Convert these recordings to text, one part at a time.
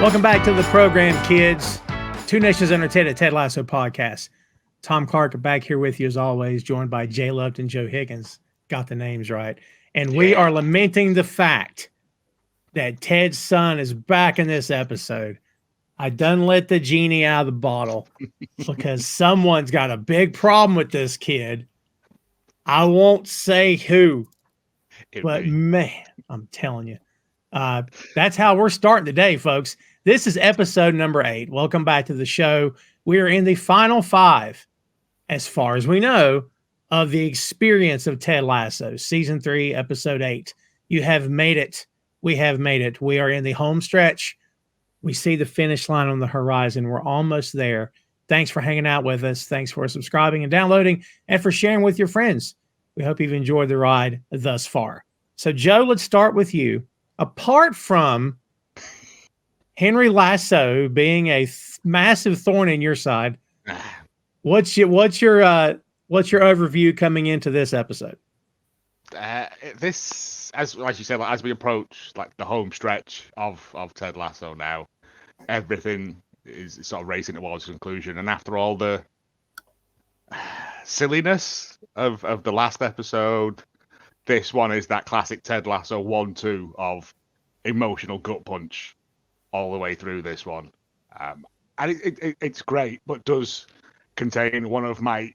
Welcome back to the program, kids. Two Nations Under Ted at Ted Lasso Podcast. Tom Clark back here with you as always, joined by Jay Luft and Joe Higgens. Got the names right. And we are lamenting the fact that Ted's son is back in this episode. I done let the genie out of the bottle because someone's got a big problem with this kid. I won't say who, but man, I'm telling you. That's how we're starting today, folks. This is episode number 8. Welcome back to the show. We are in the final 5, as far as we know, of the experience of Ted Lasso, season 3, episode 8. You have made it. We have made it. We are in the home stretch. We see the finish line on the horizon. We're almost there. Thanks for hanging out with us. Thanks for subscribing and downloading and for sharing with your friends. We hope you've enjoyed the ride thus far. So, Joe, let's start with you. Apart from Henry Lasso being a massive thorn in your side, what's your overview coming into this episode? This, as you said, as we approach like the home stretch of Ted Lasso now, everything is sort of racing towards conclusion. And after all the silliness of the last episode, this one is that classic Ted Lasso 1-2 of emotional gut punch all the way through this one. And it's great, but does contain one of my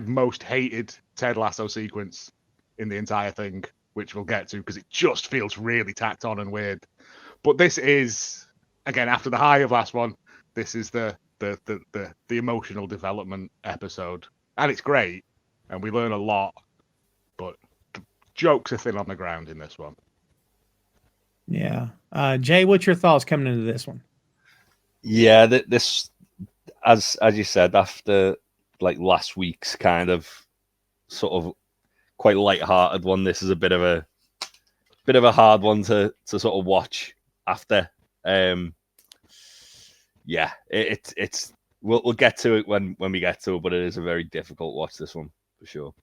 most hated Ted Lasso sequence in the entire thing, which we'll get to because it just feels really tacked on and weird. But this is, again, after the high of last one, this is the emotional development episode. And it's great, and we learn a lot, but the jokes are thin on the ground in this one. Yeah. Jay, what's your thoughts coming into this one? Yeah, this, as you said, after like last week's kind of sort of quite light-hearted one, this is a bit of a hard one to sort of watch after. Yeah, it's we'll get to it when we get to it, but it is a very difficult watch, this one, for sure.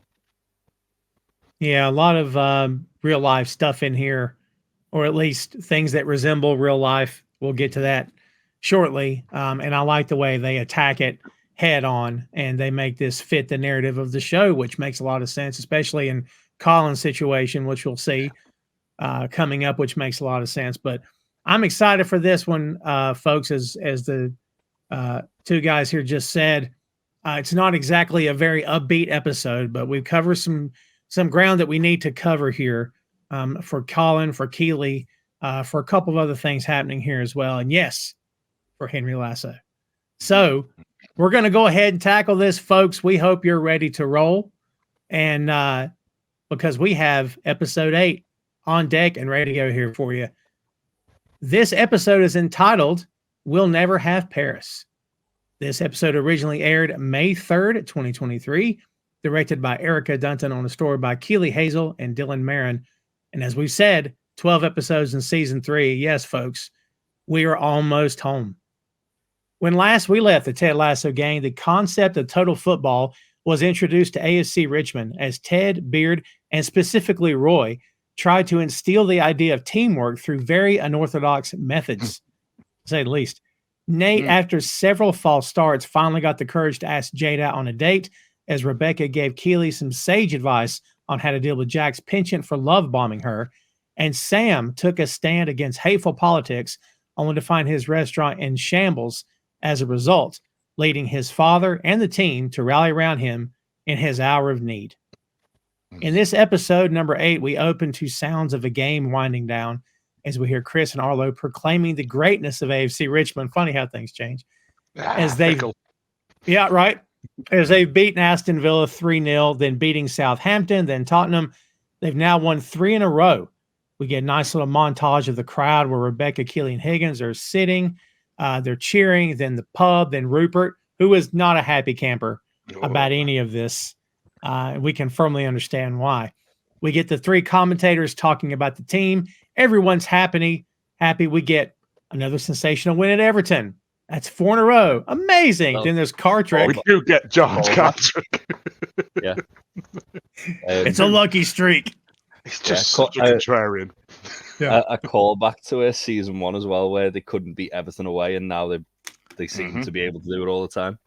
Yeah, a lot of real life stuff in here, or at least things that resemble real life. We'll get to that shortly. And I like the way they attack it head on, and they make this fit the narrative of the show, which makes a lot of sense, especially in Colin's situation, which we'll see coming up, which makes a lot of sense. But I'm excited for this one, folks, as the two guys here just said. It's not exactly a very upbeat episode, but we've covered some ground that we need to cover here. For Colin, for Keeley, for a couple of other things happening here as well. And yes, for Henry Lasso. So we're going to go ahead and tackle this, folks. We hope you're ready to roll. And because we have episode 8 on deck and ready to go here for you. This episode is entitled, We'll Never Have Paris. This episode originally aired May 3rd, 2023, directed by Erica Dunton on a story by Keeley, Hazell, and Dylan Marron. And as we've said, 12 episodes in season 3. Yes, folks, we are almost home. When last we left the Ted Lasso gang, the concept of total football was introduced to AFC Richmond as Ted, Beard, and specifically Roy tried to instill the idea of teamwork through very unorthodox methods, to say the least. Nate, after several false starts, finally got the courage to ask Jade out on a date as Rebecca gave Keeley some sage advice on how to deal with Jack's penchant for love bombing her, and Sam took a stand against hateful politics, only to find his restaurant in shambles as a result, leading his father and the team to rally around him in his hour of need. In this episode, number 8, we open to sounds of a game winding down as we hear Chris and Arlo proclaiming the greatness of AFC Richmond. Funny how things change. As they, yeah, right. As they've beaten Aston Villa 3-0, then beating Southampton, then Tottenham. They've now won 3 in a row. We get a nice little montage of the crowd where Rebecca, Keeley, and Higgins are sitting. They're cheering, then the pub, then Rupert, who is not a happy camper about any of this. We can firmly understand why. We get the 3 commentators talking about the team. Everyone's happy. We get another sensational win at Everton. That's 4 in a row. Amazing. Then there's Cartrick. We do get George Cartrick. Yeah. It's a lucky streak. He's just such a contrarian. a callback to season 1 as well, where they couldn't beat Everton away, and now they seem to be able to do it all the time.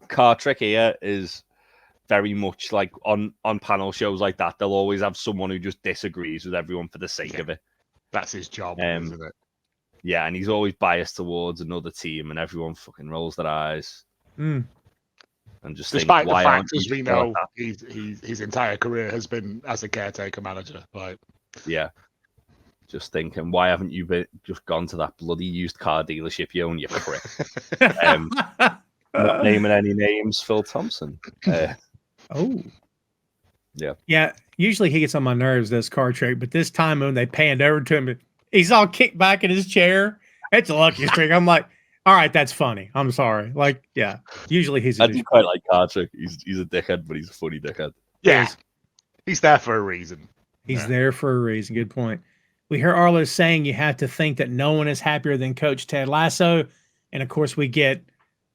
Car trick here is very much like on panel shows like that. They'll always have someone who just disagrees with everyone for the sake of it. That's his job, isn't it? Yeah, and he's always biased towards another team, and everyone fucking rolls their eyes. And just despite think, the fact, as we know, his entire career has been as a caretaker manager. Like, yeah, just thinking, why haven't you just gone to that bloody used car dealership you own, you prick? Not naming any names, Phil Thompson. Yeah. Usually he gets on my nerves, this car trick, but this time when they panned over to him, he's all kicked back in his chair. It's a lucky streak. I'm like, all right, that's funny. I'm sorry. Like, yeah. Usually he's. I do quite like car trick. He's a dickhead, but he's a funny dickhead. Yeah, he's there for a reason. He's there for a reason. Good point. We hear Arlo saying you have to think that no one is happier than Coach Ted Lasso, and of course we get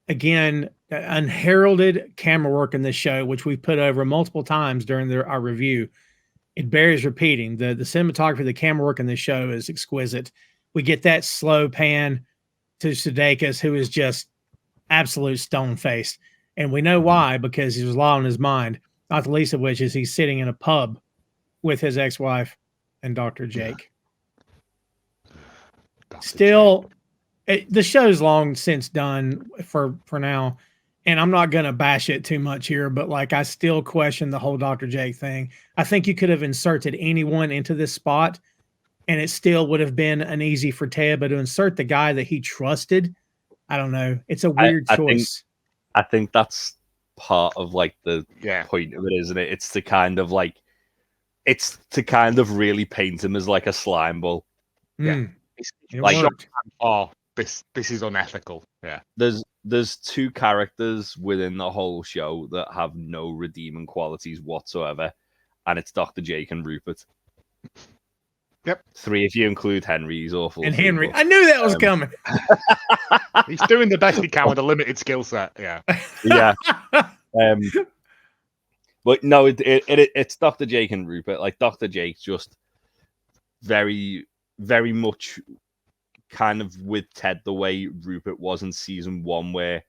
again unheralded camera work in this show, which we've put over multiple times during our review. It bears repeating. The cinematography, the camera work in this show is exquisite. We get that slow pan to Sudeikis, who is just absolute stone-faced. And we know why, because he was a lot on his mind, not the least of which is he's sitting in a pub with his ex-wife and Dr. Jake. Still, the show's long since done for now, and I'm not going to bash it too much here, but like I still question the whole Dr. Jake thing. I think you could have inserted anyone into this spot, and it still would have been an easy for Ted, but to insert the guy that he trusted, I don't know. It's a weird choice. I think that's part of like the point of it, isn't it? It's to kind of really paint him as like a slime ball. Yeah. Like, this is unethical. Yeah. There's two characters within the whole show that have no redeeming qualities whatsoever, and it's Dr. Jake and Rupert. Yep. 3 if you include Henry. He's awful. And Henry. I knew that was coming. He's doing the best he can with a limited skill set. Yeah. Yeah. But no, it's Dr. Jake and Rupert. Like, Dr. Jake's just very, very much kind of with Ted the way Rupert was in season 1, where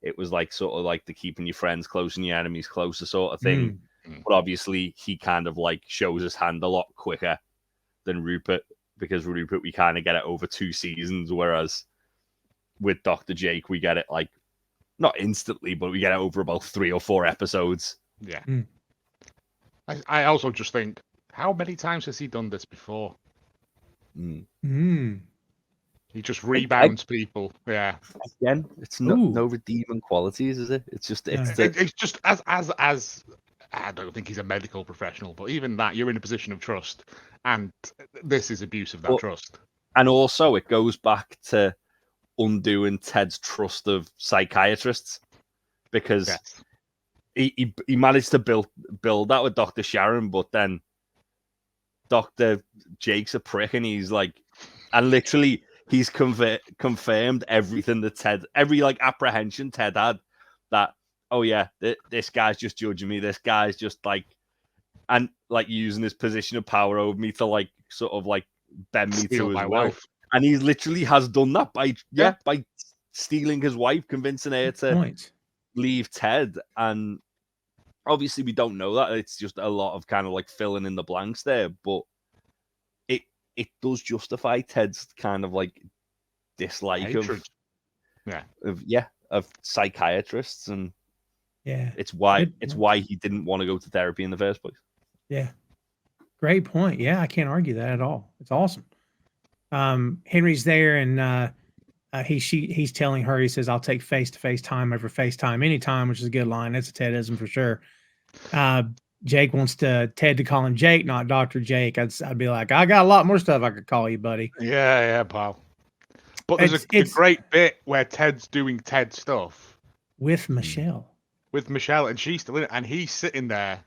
it was like sort of like the keeping your friends close and your enemies closer sort of thing. But obviously he kind of like shows his hand a lot quicker than Rupert, because Rupert we kind of get it over 2 seasons, whereas with Dr. Jake we get it like not instantly, but we get it over about 3 or 4 episodes. Yeah. I also just think, how many times has he done this before? He just rebounds people. Yeah. Again, it's no redeeming qualities, is it? It's just it's just as I don't think he's a medical professional, but even that, you're in a position of trust, and this is abuse of that trust. And also, it goes back to undoing Ted's trust of psychiatrists, because he managed to build that with Dr. Sharon, but then Dr. Jake's a prick, and he's like, and literally he's confirmed everything that Ted, every like apprehension Ted had, that, oh yeah, this guy's just judging me. This guy's just like, and like using his position of power over me to like sort of like bend me to his will. And he literally has done that by stealing his wife, convincing her to leave Ted. And obviously we don't know that. It's just a lot of kind of like filling in the blanks there, but it does justify Ted's kind of like dislike of psychiatrists, and it's why he didn't want to go to therapy in the first place. Yeah, great point. Yeah, I can't argue that at all. It's awesome. Henry's there, and he's telling her, he says, "I'll take face-to-face time over FaceTime anytime," which is a good line. That's a Tedism for sure. Jake wants Ted to call him Jake, not Dr. Jake. I'd be like, I got a lot more stuff I could call you, buddy. Yeah, pal. But there's a great bit where Ted's doing Ted stuff with Michelle. And she's still in it, and he's sitting there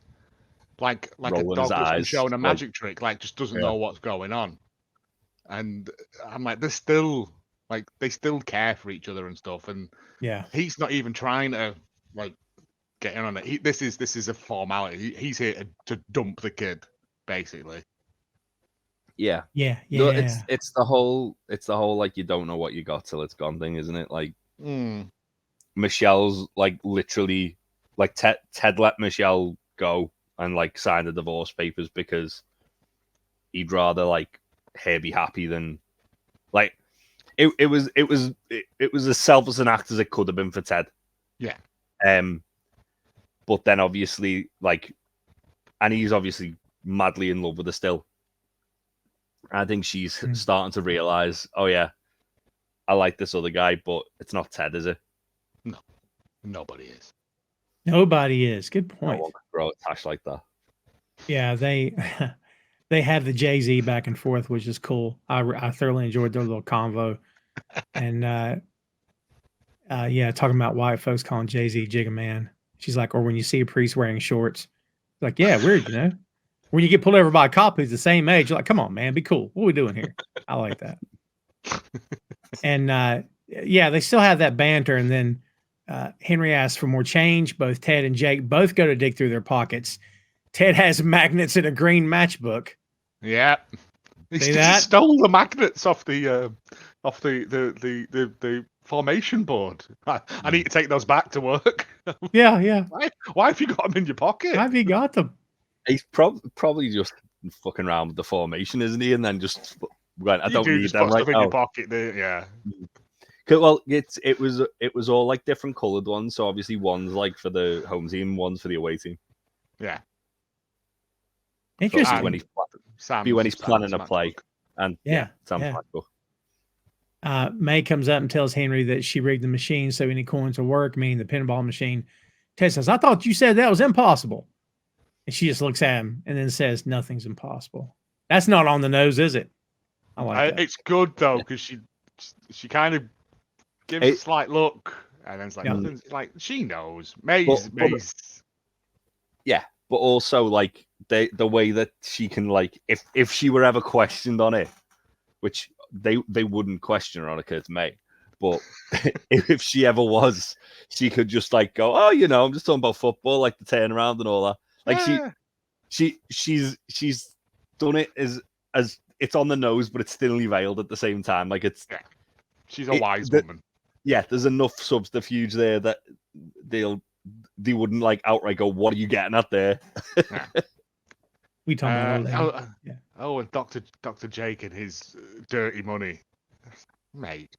like a dog that's been showing a magic trick, like just doesn't know what's going on. And I'm like, they still care for each other and stuff, and he's not even trying to like get in on it. This is a formality. He's here to dump the kid. basically. Yeah. Yeah. No, it's the whole like you don't know what you got till it's gone thing, isn't it? Like Michelle's like literally like Ted let Michelle go and like sign the divorce papers because he'd rather like her be happy than like it was as selfless an act as it could have been for Ted. Yeah. But then obviously like, and he's obviously madly in love with her still. I think she's starting to realize, oh yeah, I like this other guy, but it's not Ted, is it? No, nobody is. Nobody is. Good point. No one can grow attached like that. Yeah, they have the Jay-Z back and forth, which is cool. I thoroughly enjoyed their little convo. And yeah, talking about white folks calling Jay-Z Jigga Man. She's like, or when you see a priest wearing shorts, like, yeah, weird, you know. When you get pulled over by a cop who's the same age, you're like, come on, man, be cool. What are we doing here? I like that. And yeah, they still have that banter. And then Henry asks for more change. Both Ted and Jake both go to dig through their pockets. Ted has magnets in a green matchbook. Yeah, he that? stole the magnets off the formation board. I need to take those back to work. Yeah. Why have you got them in your pocket? Why have you got them? He's probably just fucking around with the formation, isn't he? And then just went, I don't need them right in now. your pocket, yeah. Well, it was all like different coloured ones. So obviously, one's like for the home team, one's for the away team. Yeah. Interesting. So when he's planning a play, and Sam's MacBook. May comes up and tells Henry that she rigged the machine so any coins will work, meaning the pinball machine. Ted says, I thought you said that was impossible. And she just looks at him and then says, nothing's impossible. That's not on the nose, is it? I like that. It's good, though, because she kind of gives a slight look. And then it's like, nothing's, like, she knows. May's. Yeah, but also, like, the way that she can, like, if she were ever questioned on it, which they wouldn't question her on it because it's May. But if she ever was, she could just, like, go, oh, you know, I'm just talking about football, like the turnaround and all that. Like she's done it as it's on the nose, but it's thinly veiled at the same time. Like she's a wise woman. Yeah, there's enough subterfuge there that they wouldn't like outright go, "What are you getting at there?" Yeah. We talking about and Dr. Jake and his dirty money, mate.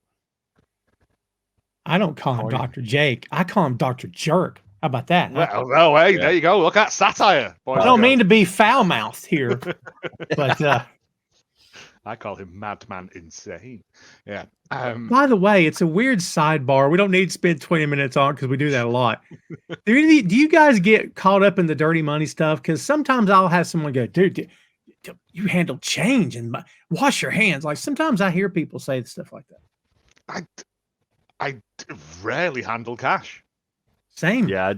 I don't call him Dr. Jake. I call him Dr. Jerk. How about that? Well, hey, there you go. Look at satire. I don't mean to be foul-mouthed here, but I call him Madman Insane. Yeah. By the way, it's a weird sidebar. We don't need to spend 20 minutes on it because we do that a lot. Do you guys get caught up in the dirty money stuff? Because sometimes I'll have someone go, dude, you handle change and wash your hands. Like sometimes I hear people say stuff like that. I rarely handle cash. Same. Yeah,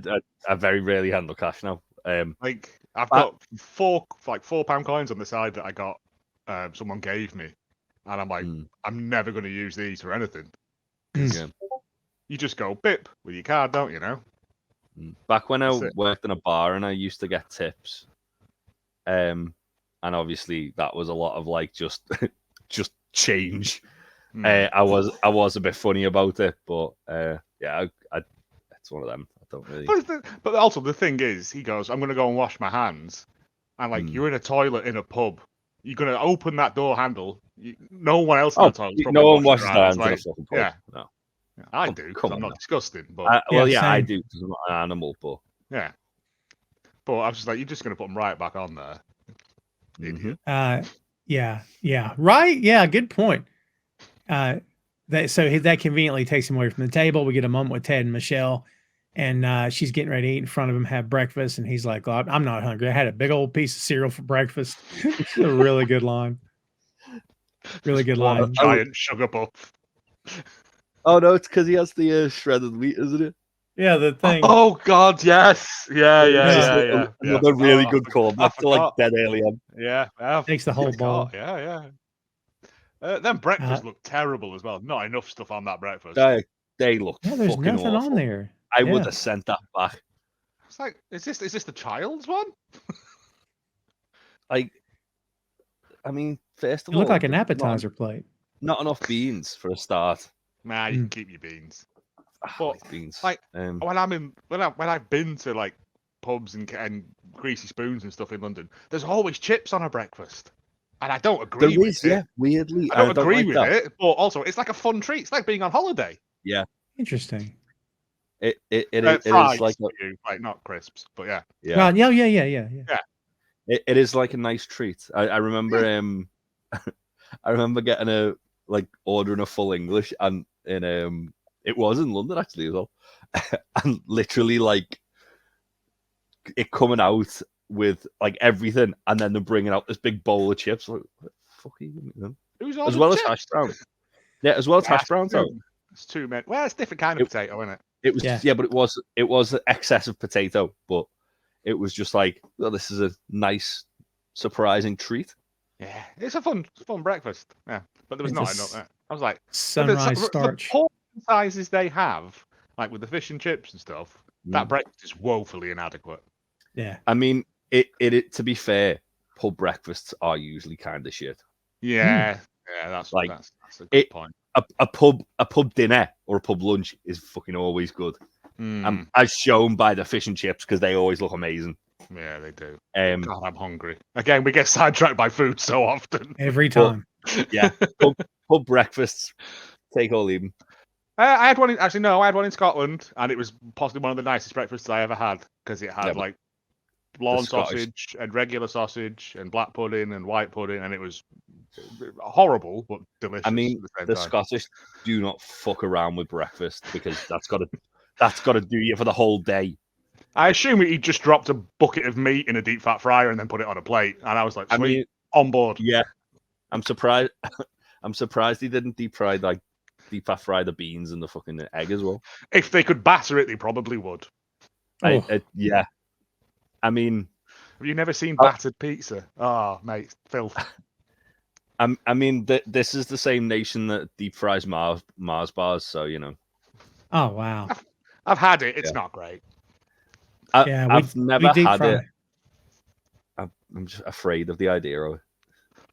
I very rarely handle cash now. Like I've got £4 coins on the side that I got. Someone gave me, and I'm like, I'm never going to use these for anything. Yeah. You just go bip with your card, don't you know? Back when I worked in a bar and I used to get tips, and obviously that was a lot of like just change. I was a bit funny about it, but yeah, it's one of them. I don't really. But also the thing is, he goes, I'm going to go and wash my hands, and like you're in a toilet in a pub. You're going to open that door handle. No one else in the toilet. No one washes their hands. Like, yeah, no. I do. I'm not disgusting. But I do because I'm not an animal. But yeah, but I was just like, you're just going to put them right back on there. Idiot. Yeah, right. Yeah, good point. So that conveniently takes him away from the table. We get a moment with Ted and Michelle, and she's getting ready to eat in front of him, have breakfast, and he's like, I'm not hungry. I had a big old piece of cereal for breakfast. It's a really good line. Really good line. Giant sugar puff. Oh no, it's because he has the shredded wheat, isn't it? Yeah, the thing. Oh God, yes. Yeah. Another really good call. That's like dead alien. Yeah. Takes the whole bowl. Yeah. Then breakfast looked terrible as well. Not enough stuff on that breakfast. They look. Yeah, there's nothing awful. on there. I would have sent that back. It's like, is this the child's one? Like, I mean, first of It all, looked like an there's appetizer plate. Not enough beans for a start. Nah, you can keep your beans. I But, like beans. like, when I've been to like pubs and greasy spoons and stuff in London, there's always chips on a breakfast, and I don't agree there with is, it. yeah, weirdly, I don't agree like with that. it, but also it's like a fun treat. It's like being on holiday. Yeah, Interesting. it Fries is like for you, like not crisps, but yeah. Well, yeah. It is like a nice treat. I remember I remember getting ordering a full English and it was in London actually as well. And literally like it coming out with like everything and then they're bringing out this big bowl of chips. Like, what the fuck are you giving them? As well as hash browns. Yeah, as well as hash browns. It's too many. Well, it's a different kind of potato, isn't it? It was but it was excessive potato, but it was just like, well, this is a nice surprising treat. Yeah, it's a fun breakfast. Yeah, but there was not enough. I was like, sunrise starch. The portion sizes they have, like with the fish and chips and stuff, that breakfast is woefully inadequate. Yeah, I mean, it to be fair, pub breakfasts are usually kind of shit. Yeah, that's a good point. A pub dinner or a pub lunch is fucking always good. As shown by the fish and chips because they always look amazing. Yeah, they do. God, I'm hungry. Again, we get sidetracked by food so often. Every time. But, yeah, pub breakfasts, take or leave them. I had one. I had one in Scotland, and it was possibly one of the nicest breakfasts I ever had because it had like lawn sausage and regular sausage and black pudding and white pudding, and it was horrible but delicious. I mean, the Scottish do not fuck around with breakfast because that's got to do you for the whole day. I assume he just dropped a bucket of meat in a deep fat fryer and then put it on a plate, and I was like, sweet, on board. Yeah, I'm surprised. I'm surprised he didn't deep fry the beans and the fucking egg as well. If they could batter it, they probably would. Yeah. I mean, have you never seen battered pizza? Oh, mate, filth. I mean, this is the same nation that deep fries Mars bars, so you know. Oh wow! I've had it. It's not great. I've never had it. I'm just afraid of the idea of it.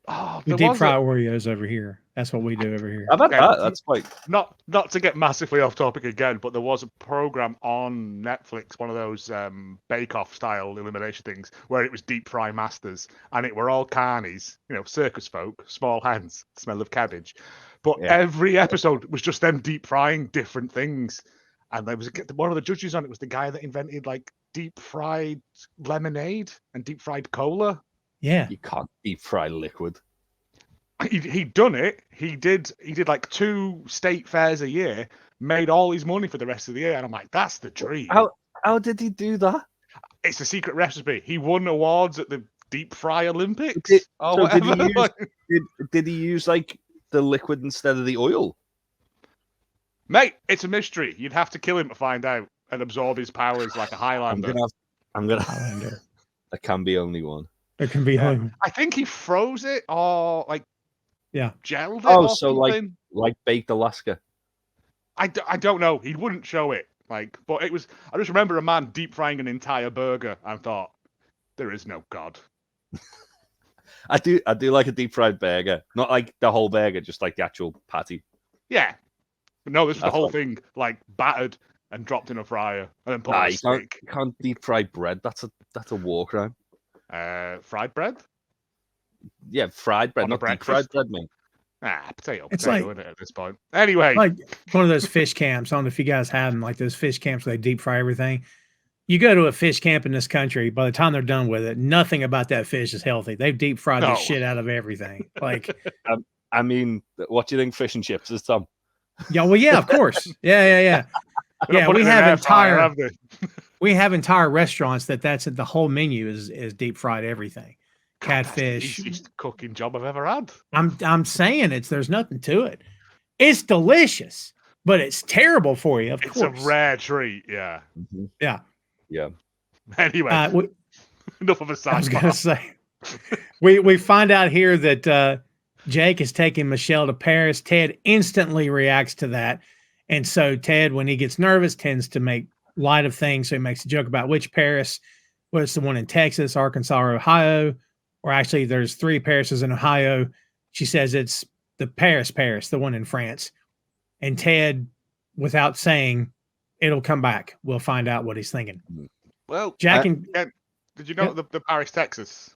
Oh, we deep fry Oreos over here. That's what we do over here. I've had that. That's quite not to get massively off topic again, but there was a program on Netflix, one of those bake-off style elimination things, where it was deep fry masters, and it were all carnies, circus folk, small hands, smell of cabbage. But every episode was just them deep frying different things, and there was one of the judges on it was the guy that invented like deep fried lemonade and deep fried cola. Yeah, you can't deep fry liquid. He'd done it. He did like 2 state fairs a year, made all his money for the rest of the year, and I'm like, that's the dream. How did he do that? It's a secret recipe. He won awards at the Deep Fry Olympics. Did he use like the liquid instead of the oil? Mate, it's a mystery. You'd have to kill him to find out and absorb his powers like a Highlander. I'm gonna. Highlander. There can be only one. There can be only. I think he froze it or like. Yeah. Gelled it. Oh, so something. like baked Alaska. I don't know. He wouldn't show it. But it was. I just remember a man deep frying an entire burger and thought, there is no God. I do like a deep fried burger, not like the whole burger, just like the actual patty. Yeah, but no, this was the whole thing, like battered and dropped in a fryer and then put on a stick. You can't deep fry bread. That's a war crime. Fried bread. Yeah, fried bread, not deep fried bread, man. Potato, it's like, isn't it, at this point? Anyway. Like one of those fish camps. I don't know if you guys had them, like those fish camps where they deep fry everything. You go to a fish camp in this country, by the time they're done with it, nothing about that fish is healthy. They've deep fried the shit out of everything. Like, I mean, what do you think fish and chips is, Tom? Yeah, well, yeah, of course. Yeah. Yeah, we have entire restaurants that's the whole menu is deep fried everything. Catfish. That's the easiest cooking job I've ever had. I'm saying there's nothing to it. It's delicious, but it's terrible for you. Of course, it's a rare treat. Yeah. Mm-hmm. Yeah. Anyway, enough of a side. I was gonna say, we find out here that Jake is taking Michelle to Paris. Ted instantly reacts to that, and so Ted, when he gets nervous, tends to make light of things. So he makes a joke about which Paris. Well, it's the one in Texas, Arkansas, or Ohio. or actually there's 3 Parises in Ohio. She says it's the Paris, the one in France. And Ted, without saying, it'll come back. We'll find out what he's thinking. Well, Jack and did you know the Paris, Texas?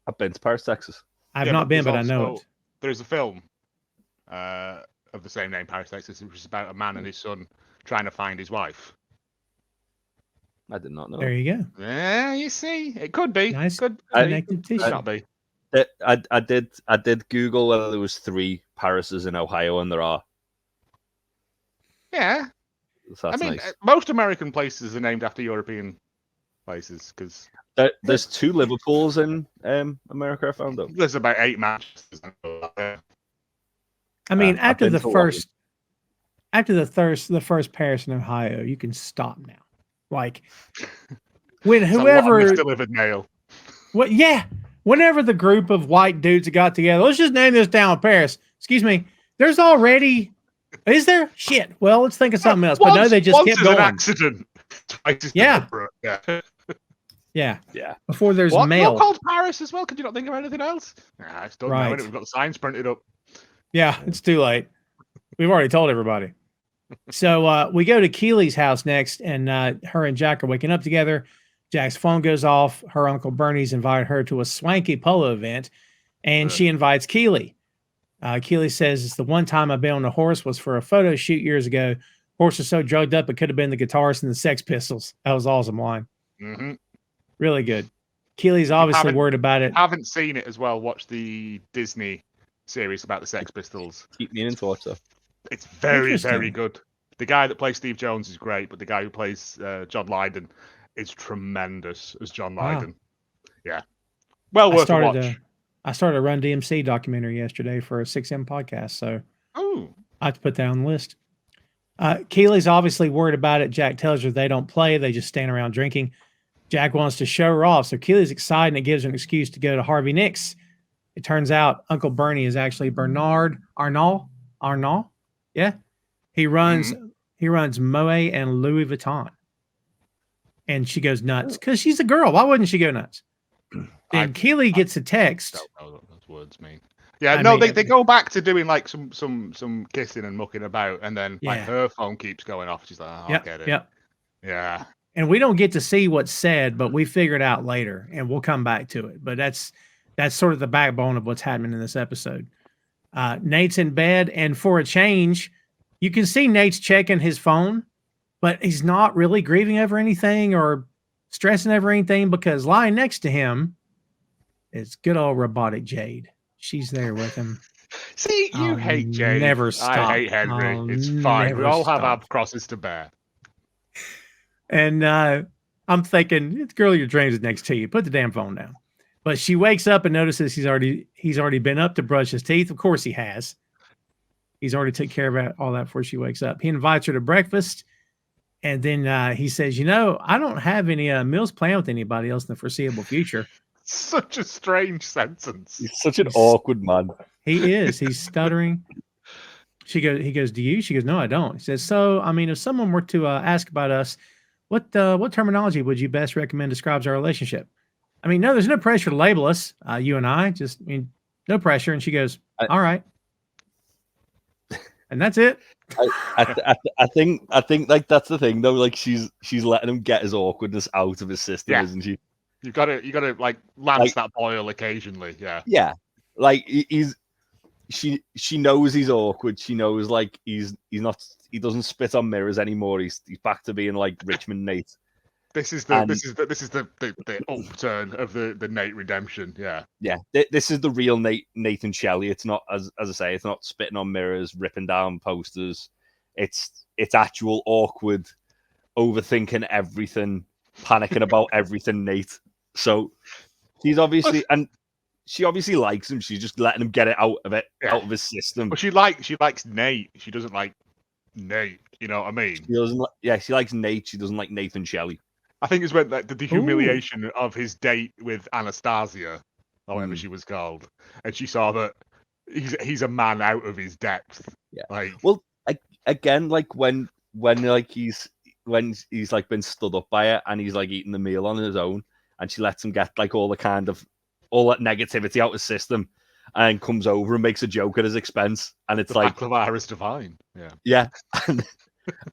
I've been to Paris, Texas. I've not been, but I know it. There's a film of the same name, Paris, Texas, which is about a man and his son trying to find his wife. I did not know. There you go. Yeah, you see, it could be. Nice Could connective tissue. not be. I did Google whether there was 3 Parises in Ohio, and there are. Yeah. So that's nice. Most American places are named after European places because there's 2 Liverpools in America. I found out. There's about 8 matches. I mean, after the first Paris in Ohio, you can stop now. Like when whoever delivered mail. What? Yeah. Whenever the group of white dudes got together, let's just name this town Paris. Excuse me. There's already. Is there? Shit. Well, let's think of something else. But no, they just kept going. An accident. Yeah. Yeah. Yeah. Before there's mail. mail. Called Paris as well. Could you not think of anything else? Nah, it's done now. We've got the signs printed up. Yeah, it's too late. We've already told everybody. So we go to Keeley's house next, and her and Jack are waking up together. Jack's phone goes off. Her Uncle Bernie's invited her to a swanky polo event, and she invites Keeley. Keeley says, it's the one time I've been on a horse was for a photo shoot years ago. Horse was so drugged up, it could have been the guitarist and the Sex Pistols. That was awesome line. Mm-hmm. Really good. Keeley's obviously worried about it. I haven't seen it as well. Watch the Disney series about the Sex Pistols. Keep meaning to watch that. It's very, very good. The guy that plays Steve Jones is great, but the guy who plays John Lydon is tremendous as John Lydon. Yeah. Well worth a watch. I started a Run DMC documentary yesterday for a 6M podcast, so I have to put that on the list. Keeley's obviously worried about it. Jack tells her they don't play. They just stand around drinking. Jack wants to show her off, so Keeley's excited, and it gives her an excuse to go to Harvey Nick's. It turns out Uncle Bernie is actually Bernard Arnault. Yeah. He runs Moet and Louis Vuitton. And she goes nuts because she's a girl. Why wouldn't she go nuts? And Keeley gets a text. I don't know what those words mean. Yeah, they go back to doing like some kissing and mucking about, and then like her phone keeps going off. She's like, I get it. Yeah. And we don't get to see what's said, but we figure it out later, and we'll come back to it. But that's sort of the backbone of what's happening in this episode. Nate's in bed, and for a change, you can see Nate's checking his phone, but he's not really grieving over anything or stressing over anything because lying next to him is good old robotic Jade. She's there with him. See, you hate Jade. Never stop. I hate Henry. It's fine. We all have our crosses to bear. And I'm thinking, it's girl, your dreams is next to you. Put the damn phone down. But she wakes up and notices he's already been up to brush his teeth. Of course he has. He's already took care of all that before she wakes up. He invites her to breakfast. And then he says, I don't have any meals planned with anybody else in the foreseeable future. Such a strange sentence. He's such an awkward man. He is. He's stuttering. He goes, do you? She goes, no, I don't. He says, so, I mean, if someone were to ask about us, what terminology would you best recommend describes our relationship? I mean, no, there's no pressure to label us, you and I. No pressure. And she goes, all right. And that's it. I think like that's the thing though. Like she's letting him get his awkwardness out of his system, isn't she? You gotta like lance that boil occasionally. Yeah. Yeah. Like she knows he's awkward. She knows like he doesn't spit on mirrors anymore. He's back to being like Richmond Nate. This is the upturn of the Nate redemption. Yeah. Yeah. This is the real Nathan Shelley. It's not as I say, it's not spitting on mirrors, ripping down posters. It's actual awkward, overthinking everything, panicking about everything, Nate. So she obviously likes him. She's just letting him get it out of his system. But she likes Nate. She doesn't like Nate. You know what I mean? She likes Nate. She doesn't like Nathan Shelley. I think it's when the humiliation of his date with Anastasia, or whatever she was called, and she saw that he's a man out of his depth. Yeah. Like, well, again, like when he's like been stood up by her and he's like eating the meal on his own, and she lets him get like all the kind of all that negativity out of his system, and comes over and makes a joke at his expense, and it's The like, baklava is divine. Yeah. yeah.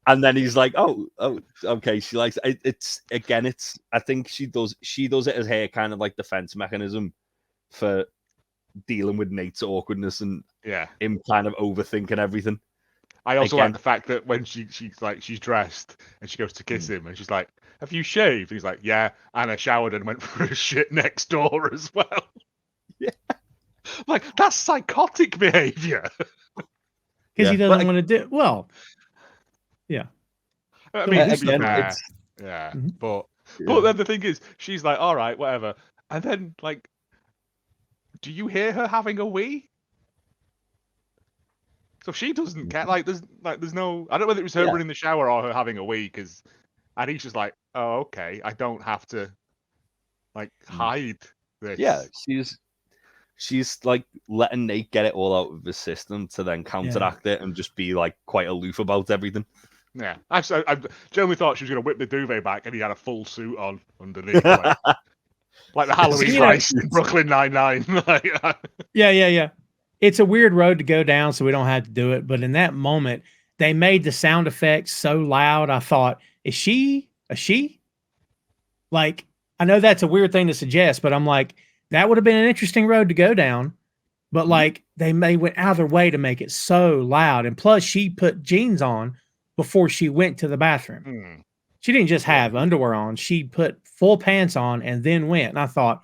And then he's like, oh, okay. She likes it. It's again. It's I think she does it as her kind of like defense mechanism for dealing with Nate's awkwardness and him kind of overthinking everything. I also like the fact that when she's dressed and she goes to kiss him and she's like, "Have you shaved?" And he's like, "Yeah," and I showered and went for a shit next door as well. Yeah, like that's psychotic behavior. Because he doesn't want to do well. Yeah, I mean, again, but then the thing is, she's like, "All right, whatever," and then like, do you hear her having a wee? So she doesn't care. There's no. I don't know whether it was her running the shower or her having a wee. And he's just like, "Oh, okay. I don't have to like hide this." Yeah, she's like letting Nate get it all out of his system to then counteract it and just be like quite aloof about everything. Yeah, I generally thought she was going to whip the duvet back and he had a full suit on underneath, like the Halloween heist in Brooklyn Nine-Nine. Yeah. It's a weird road to go down, so we don't have to do it. But in that moment, they made the sound effects so loud. I thought, is she a she? Like, I know that's a weird thing to suggest, but I'm like, that would have been an interesting road to go down. But like, they went out of their way to make it so loud. And plus, she put jeans on before she went to the bathroom. She didn't just have underwear on. She put full pants on and then went. And I thought,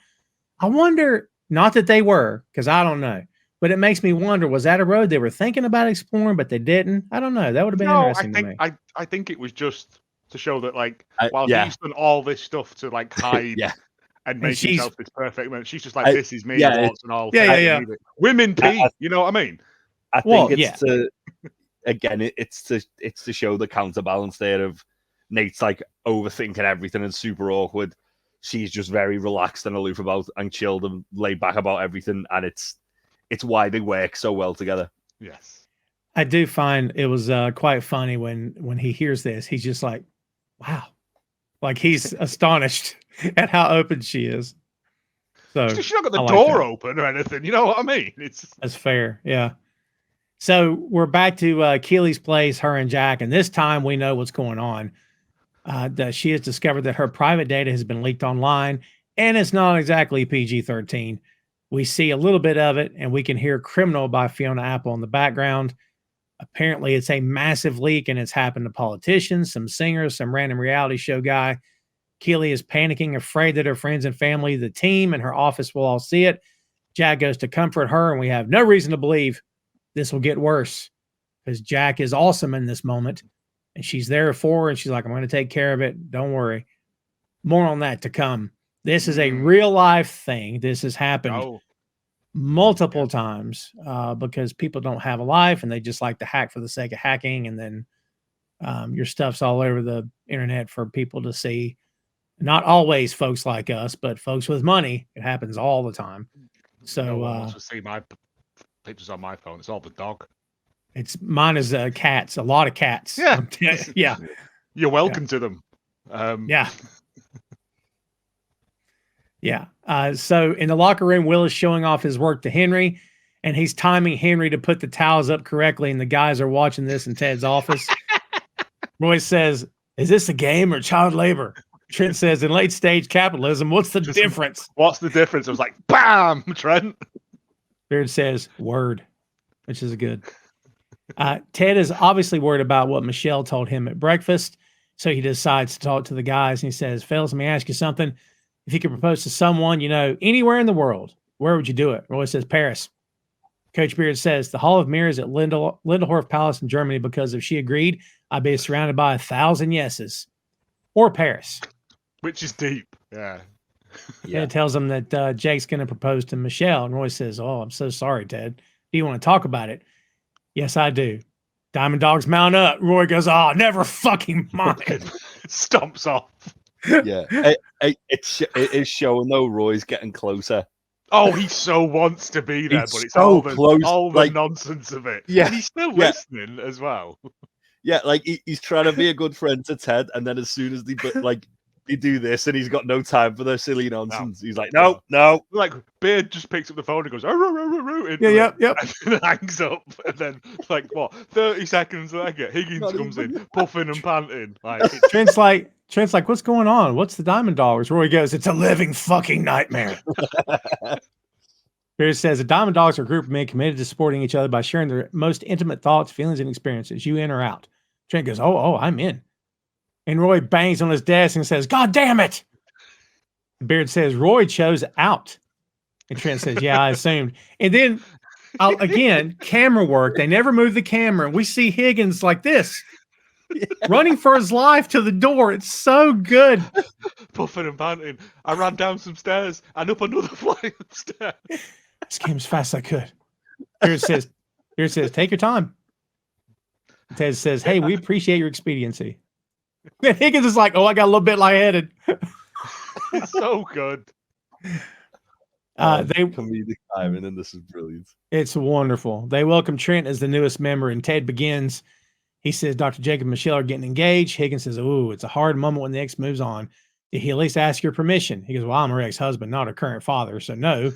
I wonder, not that they were, because I don't know. But it makes me wonder, was that a road they were thinking about exploring, but they didn't? I don't know. That would have been interesting to me. I think it was just to show that, like, while he's done all this stuff to, like, hide and make himself this perfect man, she's just like, this is me, and all. Yeah. Women pee, you know what I mean? I think it's to, again, it's to show the counterbalance there of Nate's, like, overthinking everything and super awkward. She's just very relaxed and aloof about and chilled and laid back about everything, and it's why they work so well together. Yes. I do find it was quite funny when he hears this. He's just like, wow. Like he's astonished at how open she is. So she's not got the door open or anything. You know what I mean? That's fair. Yeah. So we're back to Keeley's place, her and Jack. And this time we know what's going on. That she has discovered that her private data has been leaked online and it's not exactly PG-13. We see a little bit of it, and we can hear Criminal by Fiona Apple in the background. Apparently, it's a massive leak, and it's happened to politicians, some singers, some random reality show guy. Keeley is panicking, afraid that her friends and family, the team, and her office will all see it. Jack goes to comfort her, and we have no reason to believe this will get worse because Jack is awesome in this moment, and she's there for her, and she's like, I'm going to take care of it. Don't worry. More on that to come. This is a real life thing. This has happened multiple times because people don't have a life and they just like to hack for the sake of hacking. And then your stuff's all over the internet for people to see. Not always folks like us, but folks with money. It happens all the time. So wants to see my pictures on my phone. It's all the dog. Mine is cats. A lot of cats. Yeah. Yeah. You're welcome to them. Yeah. So in the locker room, Will is showing off his work to Henry, and he's timing Henry to put the towels up correctly. And the guys are watching this in Ted's office. Roy says, is this a game or child labor? Trent says, in late stage capitalism, what's the difference? What's the difference? I was like, bam, Trent. Beard says, word, which is good. Ted is obviously worried about what Michelle told him at breakfast. So he decides to talk to the guys, and he says, fellas, let me ask you something. If you could propose to someone, anywhere in the world, where would you do it? Roy says, Paris. Coach Beard says, the Hall of Mirrors at Lindelhof Palace in Germany, because if she agreed, I'd be surrounded by 1,000 yeses. Or Paris. Which is deep. Yeah. And it tells him that Jake's going to propose to Michelle. And Roy says, oh, I'm so sorry, Ted. Do you want to talk about it? Yes, I do. Diamond Dogs mount up. Roy goes, oh, never fucking mind. Stomps off. Yeah. It is showing, though, Roy's getting closer. Oh, he so wants to be there, but it's so all the nonsense of it. Yeah. And he's still listening as well. Yeah, like he's trying to be a good friend to Ted, and then as soon as they me do this, and he's got no time for the silly nonsense. He's like, no. Like Beard just picks up the phone and goes, Yep. and then hangs up, and then 30 seconds later, Higgins comes in, puffing and panting. Trent's like, what's going on? What's the Diamond Dogs? Roy goes, it's a living fucking nightmare. Beard says the Diamond Dogs are a group of men committed to supporting each other by sharing their most intimate thoughts, feelings, and experiences. You in or out? Trent goes, oh, I'm in. And Roy bangs on his desk and says, God damn it. Beard says, Roy chose out. And Trent says, yeah, I assumed. And then, again, camera work. They never move the camera. We see Higgins like this, running for his life to the door. It's so good. Puffing and panting. I ran down some stairs and up another flight of stairs. This came as fast as I could. Beard says, take your time. Ted says, hey, we appreciate your expediency. And Higgins is like, I got a little bit lightheaded. It's so good. Comedic timing, and this is brilliant. It's wonderful. They welcome Trent as the newest member, and Ted begins. He says, Dr. Jacob and Michelle are getting engaged. Higgins says, it's a hard moment when the ex moves on. Did he at least ask your permission? He goes, well, I'm her ex-husband, not her current father, so no.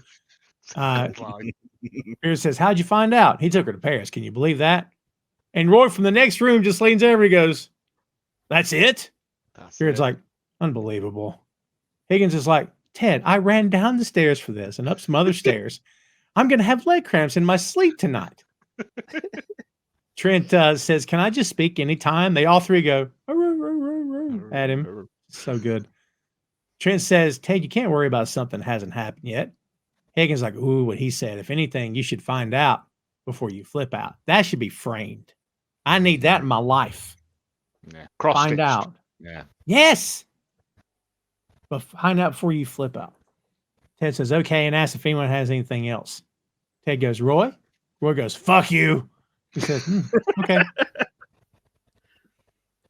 Beard says, how'd you find out? He took her to Paris. Can you believe that? And Roy from the next room just leans over. He goes, that's it? Beard's like, unbelievable. Higgins is like, Ted, I ran down the stairs for this and up some other stairs. I'm going to have leg cramps in my sleep tonight. Trent says, can I just speak anytime? They all three go at him. So good. Trent says, Ted, you can't worry about something that hasn't happened yet. Higgins like, what he said. If anything, you should find out before you flip out. That should be framed. I need that in my life. Yeah. Find out. Yeah. Yes. But find out before you flip out. Ted says, okay, and asks if anyone has anything else. Ted goes, Roy? Roy goes, fuck you. He says, okay.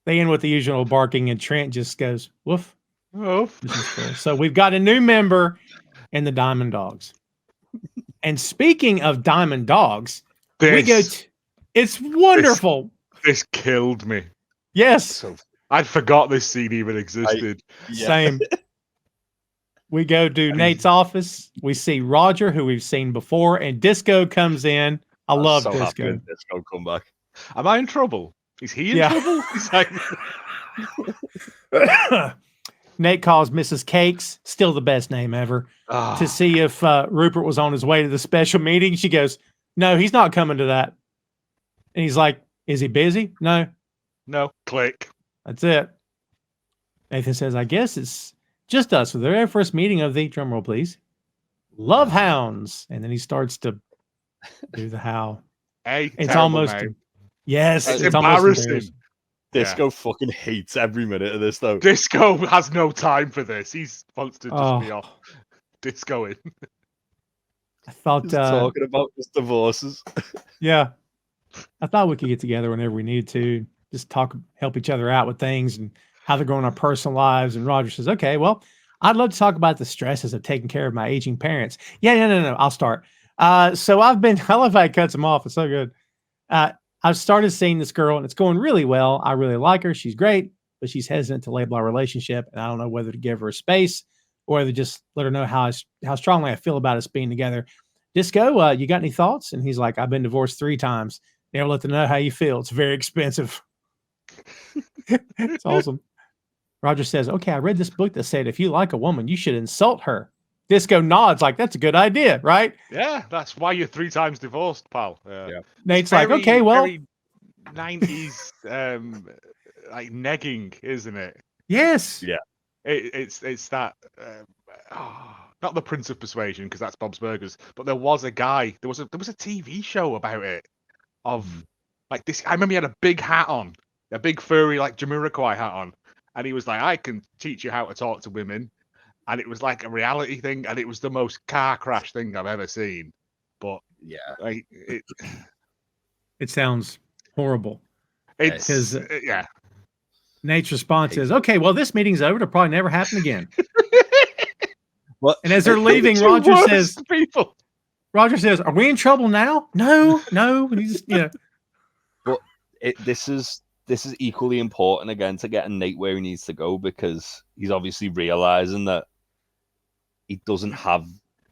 They end with the usual barking, and Trent just goes, woof. Woof. Cool. So we've got a new member in the Diamond Dogs. And speaking of Diamond Dogs, we go it's wonderful. This killed me. Yes. I'd forgot this scene even existed. Same. We go to Nate's office. We see Roger, who we've seen before, and Disco comes in. I love so Disco. Disco come back. Am I in trouble? Is he in trouble? He's like... Nate calls Mrs. Cakes, still the best name ever, to see if Rupert was on his way to the special meeting. She goes, no, he's not coming to that. And he's like, is he busy? No. Click. That's it. Nathan says, I guess it's just us for the very first meeting of the, drumroll please, Love Hounds. And then he starts to do the howl. It's almost, yes, it's embarrassing. Disco fucking hates every minute of this, though. Disco has no time for this. He wants to just be off discoing. I thought just talking about his divorces. Yeah. I thought we could get together whenever we needed to, just help each other out with things and how they're going in our personal lives. And Roger says, okay, well, I'd love to talk about the stresses of taking care of my aging parents. Yeah, no, I'll start. So I love how he cuts him off. It's so good. I've started seeing this girl and it's going really well. I really like her. She's great, but she's hesitant to label our relationship. And I don't know whether to give her a space or whether just let her know how strongly I feel about us being together. Disco, you got any thoughts? And he's like, I've been divorced 3 times. Never let them know how you feel. It's very expensive. It's awesome. Roger says, okay, I read this book that said, if you like a woman, you should insult her. Disco nods like, that's a good idea, right? Yeah, that's why you're 3 times divorced, pal. Yeah. Nate's like, okay, well. Very 90s, like negging, isn't it? Yes. Yeah. It's that, not the Prince of Persuasion, because that's Bob's Burgers, but there was a guy, there was a TV show about it, of like this. I remember he had a big hat on, a big furry, like Jamiroquai hat on. And he was like, I can teach you how to talk to women. And it was like a reality thing, and it was the most car crash thing I've ever seen. But yeah, like it sounds horrible. It's yeah. Nate's response is, okay, well, this meeting's over. It'll probably never happen again. What? And as they're leaving, Roger says, are we in trouble now? No. He's, But this is this is equally important again to getting Nate where he needs to go, because he's obviously realizing that he doesn't have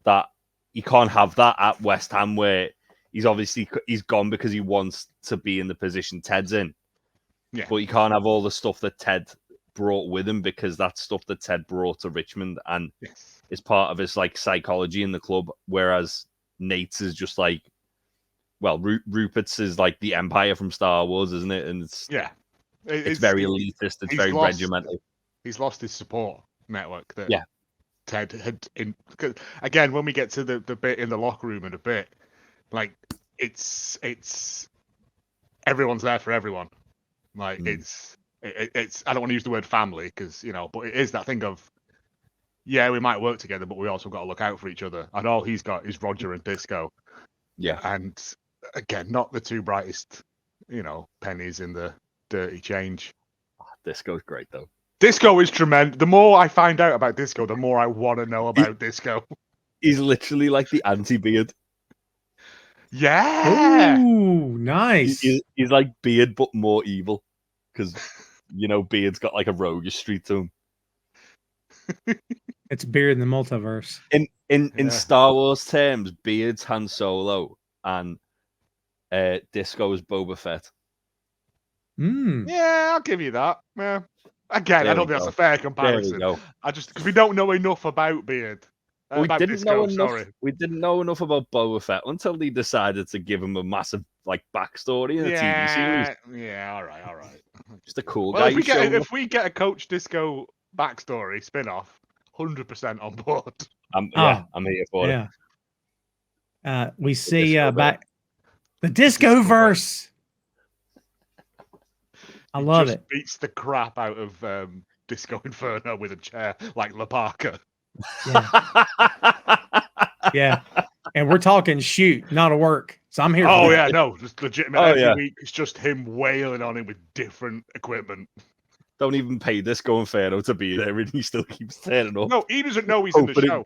that. He can't have that at West Ham, where he's gone because he wants to be in the position Ted's in. Yeah. But he can't have all the stuff that Ted brought with him, because that's stuff that Ted brought to Richmond and is part of his like psychology in the club. Whereas Nate's is just like, well, Rupert's is like the Empire from Star Wars, isn't it? And it's very elitist. It's very regimental. He's lost his support network that Yeah. Ted had in. Again, when we get to the bit in the locker room in a bit, like it's everyone's there for everyone. Like it's I don't want to use the word family because but it is that thing of, yeah, we might work together, but we also got to look out for each other. And all he's got is Roger and Disco. Yeah. And again, not the two brightest, pennies in the dirty change. Disco's great though. Disco is tremendous. The more I find out about Disco, the more I want to know about Disco. He's literally like the anti-Beard. Yeah. Ooh, nice. He's like Beard, but more evil. Because, Beard's got like a roguish streak to him. It's Beard in the multiverse. In Star Wars terms, Beard's Han Solo and Disco's Boba Fett. Yeah, I'll give you that. Yeah. Again, I don't think that's a fair comparison. Because we don't know enough about Beard. We didn't know enough about Boba Fett until they decided to give him a massive backstory in a TV series. Yeah, all right. Just a cool guy. If we get a Coach Disco backstory spin-off, 100% on board. I'm here for it. We see back the Disco verse. I love it. Beats the crap out of Disco Inferno with a chair like La Parka. Yeah. And we're talking shoot, not a work. So I'm here. Oh yeah, no, just legitimate. Every week it's just him wailing on him with different equipment. Don't even pay Disco Inferno to be there, and he still keeps turning up. No, he doesn't know he's in the show.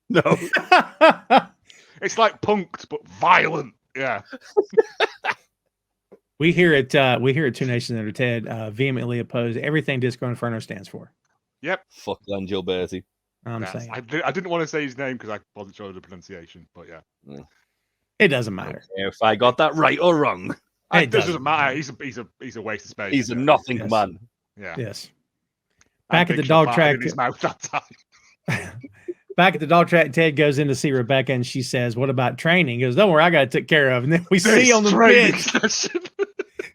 No, it's like punked but violent. Yeah. We here at Two Nations Under Ted vehemently oppose everything Disco Inferno stands for. Yep. Fuck Len Gilberti. I'm saying. I didn't want to say his name because I wasn't sure of the pronunciation, but yeah. It doesn't matter if I got that right or wrong. It doesn't matter. He's a waste of space. He's a nothing man. Yeah. Yes. Back at the dog track. In his mouth that time. Back at the dog track, Ted goes in to see Rebecca, and she says, "What about training?" He goes, "Don't worry, I got it taken care of." And then we see on the pitch.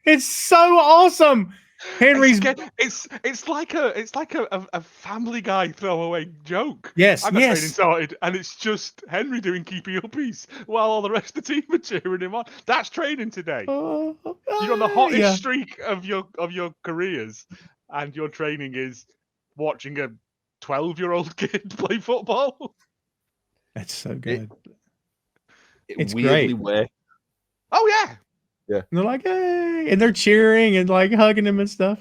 It's so awesome. Henry's it's like a Family Guy throwaway joke. Yes, I got training started, and it's just Henry doing keepy uppies while all the rest of the team are cheering him on. That's training today. You're on the hottest streak of your careers, and your training is watching a 12-year-old kid play football. That's so good. It's weirdly great. Oh yeah. Yeah. And they're like, hey, and they're cheering and hugging him and stuff.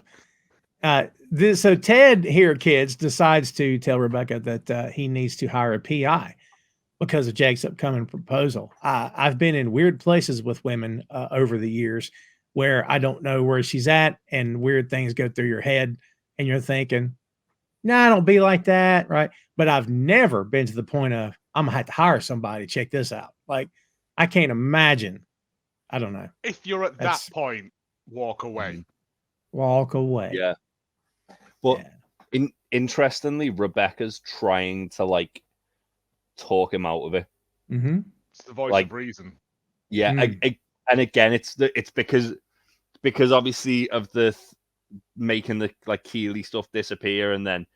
So Ted here, kids, decides to tell Rebecca that he needs to hire a PI because of Jake's upcoming proposal. I've been in weird places with women over the years where I don't know where she's at, and weird things go through your head, and you're thinking, "Nah, don't be like that," right? But I've never been to the point of I'm gonna have to hire somebody. Check this out. I can't imagine. I don't know. If you're at that point, walk away. Walk away. Yeah. But interestingly, Rebecca's trying to talk him out of it. Mm-hmm. It's the voice of reason. Yeah, and again, it's because obviously of the making the Keeley stuff disappear, and then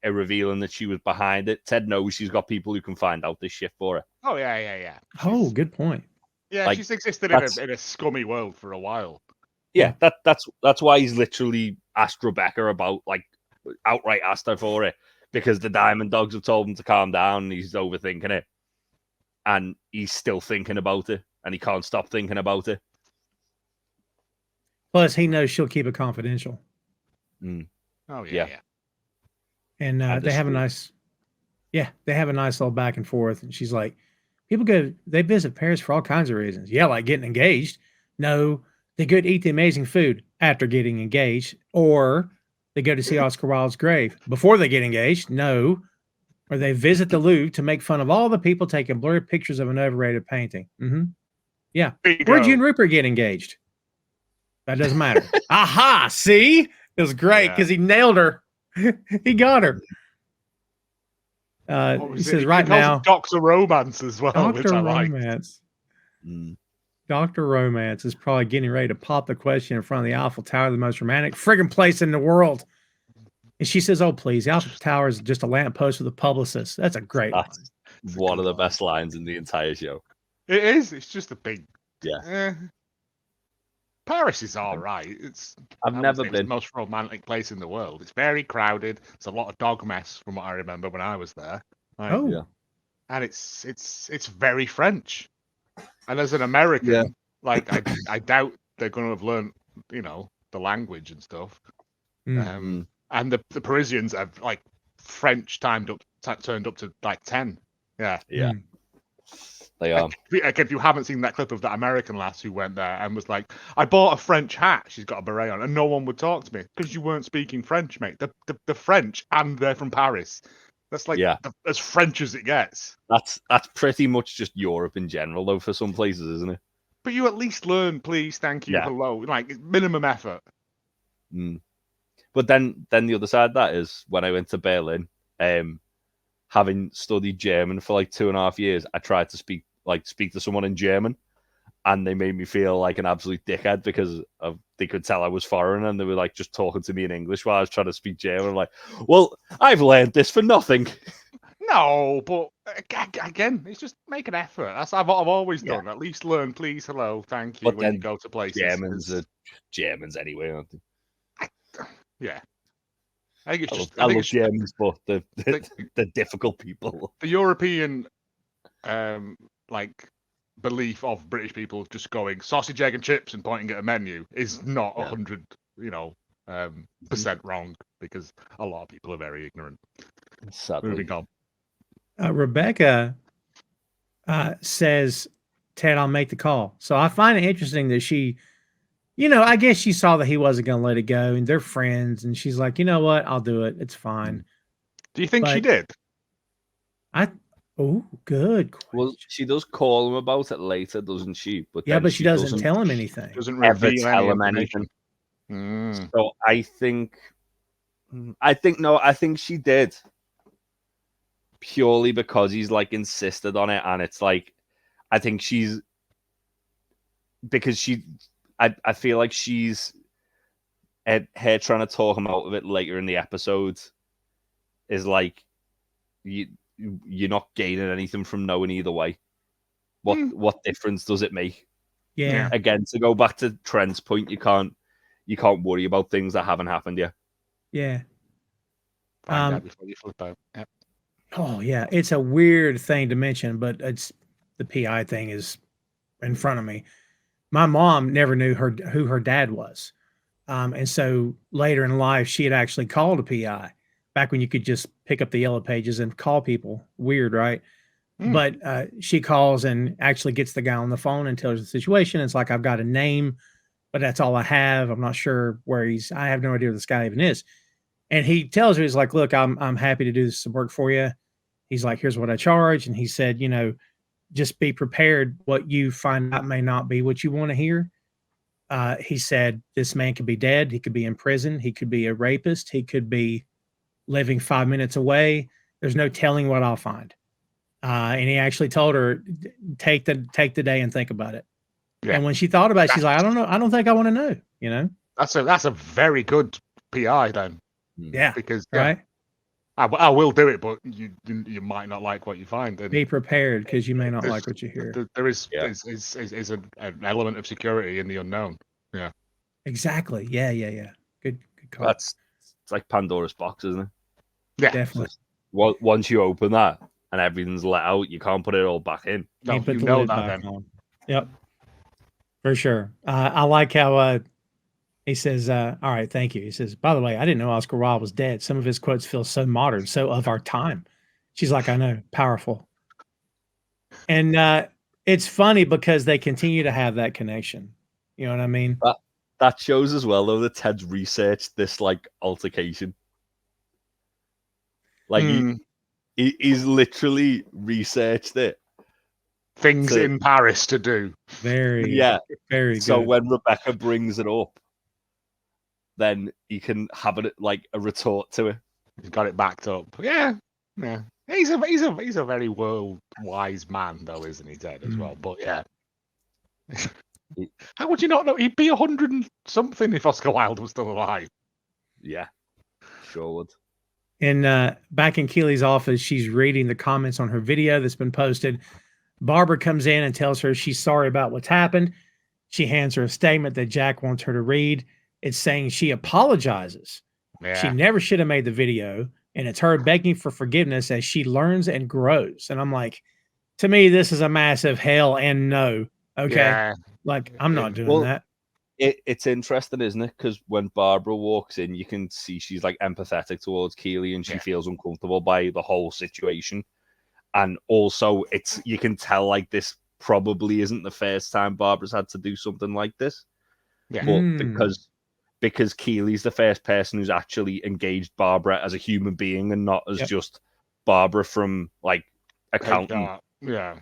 revealing that she was behind it. Ted knows she's got people who can find out this shit for her. Oh yeah. Oh, good point. Yeah, she's existed in a scummy world for a while. Yeah, that's why he's literally asked Rebecca about outright asked her for it, because the Diamond Dogs have told him to calm down and he's overthinking it. And he's still thinking about it, and he can't stop thinking about it. Plus, he knows she'll keep it confidential. Oh yeah. And they have a nice little back and forth. And she's like, they visit Paris for all kinds of reasons. Yeah, like getting engaged. No, they go to eat the amazing food after getting engaged, or they go to see Oscar Wilde's grave before they get engaged. No. Or they visit the Louvre to make fun of all the people taking blurry pictures of an overrated painting. Mm-hmm. Yeah. Where'd you and Rupert get engaged? That doesn't matter. Aha! See? It was great because he nailed her. He got her. He says right now, Dr. Romance as well. Dr. Romance. Dr. Romance is probably getting ready to pop the question in front of the Eiffel Tower, the most romantic friggin' place in the world. And she says, "Oh, please, the Eiffel Tower is just a lamppost with a publicist." That's a great line. One of the best lines in the entire show. It is. It's just a big. Yeah. Paris is all right. I've never been. It's the most romantic place in the world. It's very crowded. It's a lot of dog mess from what I remember when I was there. Yeah. And it's very French. And as an American, I doubt they're going to have learned, the language and stuff. And the Parisians have like French turned up to like 10. Yeah. They are. Again, if you haven't seen that clip of that American lass who went there and was like, "I bought a French hat." She's got a beret on, and no one would talk to me because you weren't speaking French, mate. The French, and they're from Paris. That's like as French as it gets. That's pretty much just Europe in general, though, for some places, isn't it? But you at least learn, please, thank you, hello, like minimum effort. But then the other side of that is when I went to Berlin, having studied German for like 2.5 years, I tried to speak to someone in German, and they made me feel like an absolute dickhead because they could tell I was foreign, and they were like just talking to me in English while I was trying to speak German. I'm like, well, I've learned this for nothing. No, but again, it's just make an effort. That's I've always done. At least learn, please, hello, thank you, when you go to places. Germans are Germans anyway, aren't they? Yeah. I think it's I love Germans, but they're difficult people. The European belief of British people just going sausage, egg, and chips and pointing at a menu is not 100, percent wrong, because a lot of people are very ignorant. Sadly. Moving on. Rebecca says, "Ted, I'll make the call." So I find it interesting that she, I guess she saw that he wasn't going to let it go, and they're friends, and she's like, "You know what? I'll do it. It's fine." Do you think she did? Good question. Well, she does call him about it later, doesn't she? But but she doesn't tell him anything. Doesn't ever tell him anything. So I think she did, purely because he's like insisted on it, and it's like, I think I feel like she's her trying to talk him out of it later in the episode is like, you're not gaining anything from knowing either way. What difference does it make? Yeah. Again, to go back to Trent's point, you can't worry about things that haven't happened yet. Yeah. Find out before you flip out. Yep. Oh yeah, it's a weird thing to mention, but it's the PI thing is in front of me. My mom never knew who her dad was. And so later in life, she had actually called a PI back when you could just pick up the yellow pages and call people. Weird, right? But she calls and actually gets the guy on the phone and tells the situation. It's like, I've got a name, but that's all I have. I'm not sure where I have no idea where this guy even is. And he tells her, he's like, "Look, I'm happy to do some work for you." He's like, "Here's what I charge." And he said, just be prepared. What you find out may not be what you want to hear. He said, this man could be dead. He could be in prison. He could be a rapist. He could be living 5 minutes away. There's no telling what I'll find. And he actually told her, take the day and think about it. Yeah. And when she thought about it, she's like, I don't know. I don't think I want to know, That's a very good PI then. Yeah. Because right. I will do it, but you might not like what you find. And be prepared, because you may not like what you hear. There is an element of security in the unknown. Yeah. Exactly. Yeah. Good call. It's like Pandora's box, isn't it? Yeah. Definitely. Once you open that and everything's let out, you can't put it all back in. No, you know that then. Yep. For sure. I like how he says, all right, thank you. He says, by the way, I didn't know Oscar Wilde was dead. Some of his quotes feel so modern, so of our time. She's like, I know, powerful. And it's funny because they continue to have that connection. You know what I mean? That shows as well, though, that Ted's researched this like altercation. Like he's literally researched it. Things in Paris to do. Very good. So when Rebecca brings it up, then he can have it like a retort to it. He's got it backed up. Yeah. He's a very world wise man, though, isn't he, Ted, as well? But yeah. How would you not know? He'd be 100 and something if Oscar Wilde was still alive. Yeah, sure would. And back in Keeley's office, she's reading the comments on her video that's been posted. Barbara comes in and tells her she's sorry about what's happened. She hands her a statement that Jack wants her to read. It's saying she apologizes. Yeah. She never should have made the video, and it's her begging for forgiveness as she learns and grows. And I'm like, to me, this is a massive hell and no. Okay. Yeah. Like, I'm not doing that. It's interesting, isn't it? Because when Barbara walks in, you can see she's like empathetic towards Keeley, and she feels uncomfortable by the whole situation. And also, you can tell like this probably isn't the first time Barbara's had to do something like this. Yeah. But because Keeley's the first person who's actually engaged Barbara as a human being and not as just Barbara from like accounting. Yeah.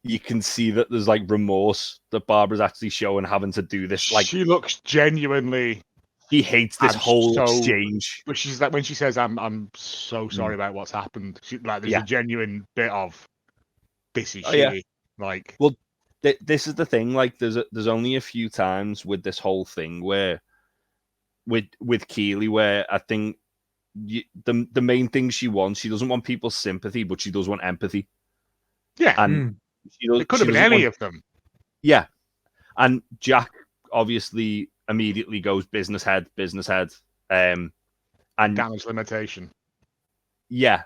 You can see that there's like remorse that Barbara's actually showing having to do this. Like she looks genuinely. He hates this whole exchange. But she's like when she says, "I'm so sorry about what's happened." There's a genuine bit of this is shitty. Like, well, this is the thing. Like, there's only a few times with this whole thing where, with Keeley, where I think the main thing she wants, she doesn't want people's sympathy, but she does want empathy. Yeah, and it could have been any of them. Yeah, and Jack obviously immediately goes business head, and damage limitation. Yeah,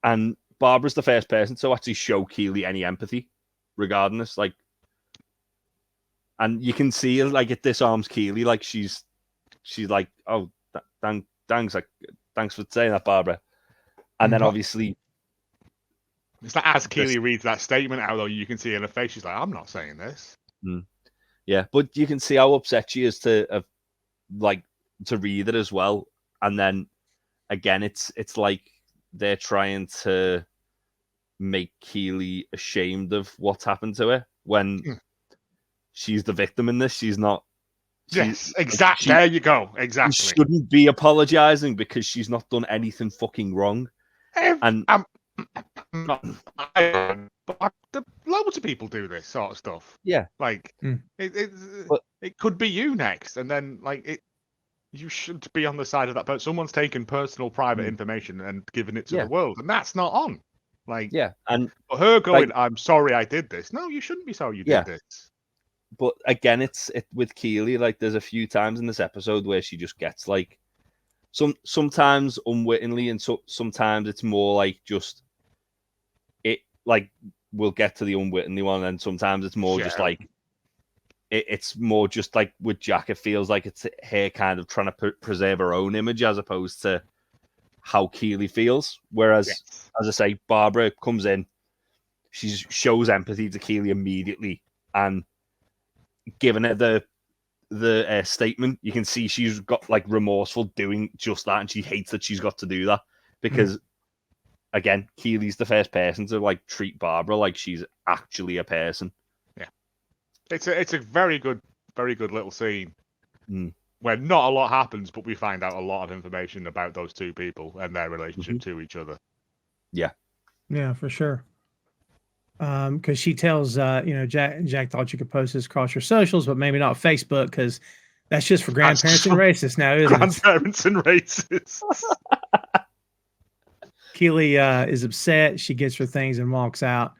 and Barbara's the first person to actually show Keeley any empathy, regardless. Like, and you can see like it disarms Keeley. Like she's like, oh, thanks for saying that, Barbara. And then obviously, it's like as Keeley reads that statement out, though, you can see in her face, she's like, I'm not saying this. Yeah, but you can see how upset she is to read it as well. And then again, it's like they're trying to make Keeley ashamed of what's happened to her when she's the victim in this. She's not. Yes, exactly. There you go. Exactly. She shouldn't be apologizing because she's not done anything fucking wrong. Loads of people do this sort of stuff. Yeah, like it could be you next, and then like you should be on the side of that. But someone's taken personal, private information and given it to the world, and that's not on. Like, and her going, "I'm sorry, I did this." No, you shouldn't be sorry you did this. But again, it's with Keeley. Like, there's a few times in this episode where she just gets like sometimes unwittingly, and sometimes it's more like just it. Like, we'll get to the unwittingly one, and sometimes it's more just like it's more just like with Jack. It feels like it's her kind of trying to preserve her own image as opposed to how Keeley feels. Whereas, as I say, Barbara comes in, she shows empathy to Keeley immediately, and giving her the statement, you can see she's got like remorseful doing just that, and she hates that she's got to do that because again, Keeley's the first person to like treat Barbara like she's actually a person. Yeah, it's a very good little scene where not a lot happens, but we find out a lot of information about those two people and their relationship to each other. Yeah, for sure. Because she tells Jack thought you could post this across your socials, but maybe not Facebook because that's just for grandparents and racists now, isn't it? Grandparents and racists. Keeley is upset. She gets her things and walks out.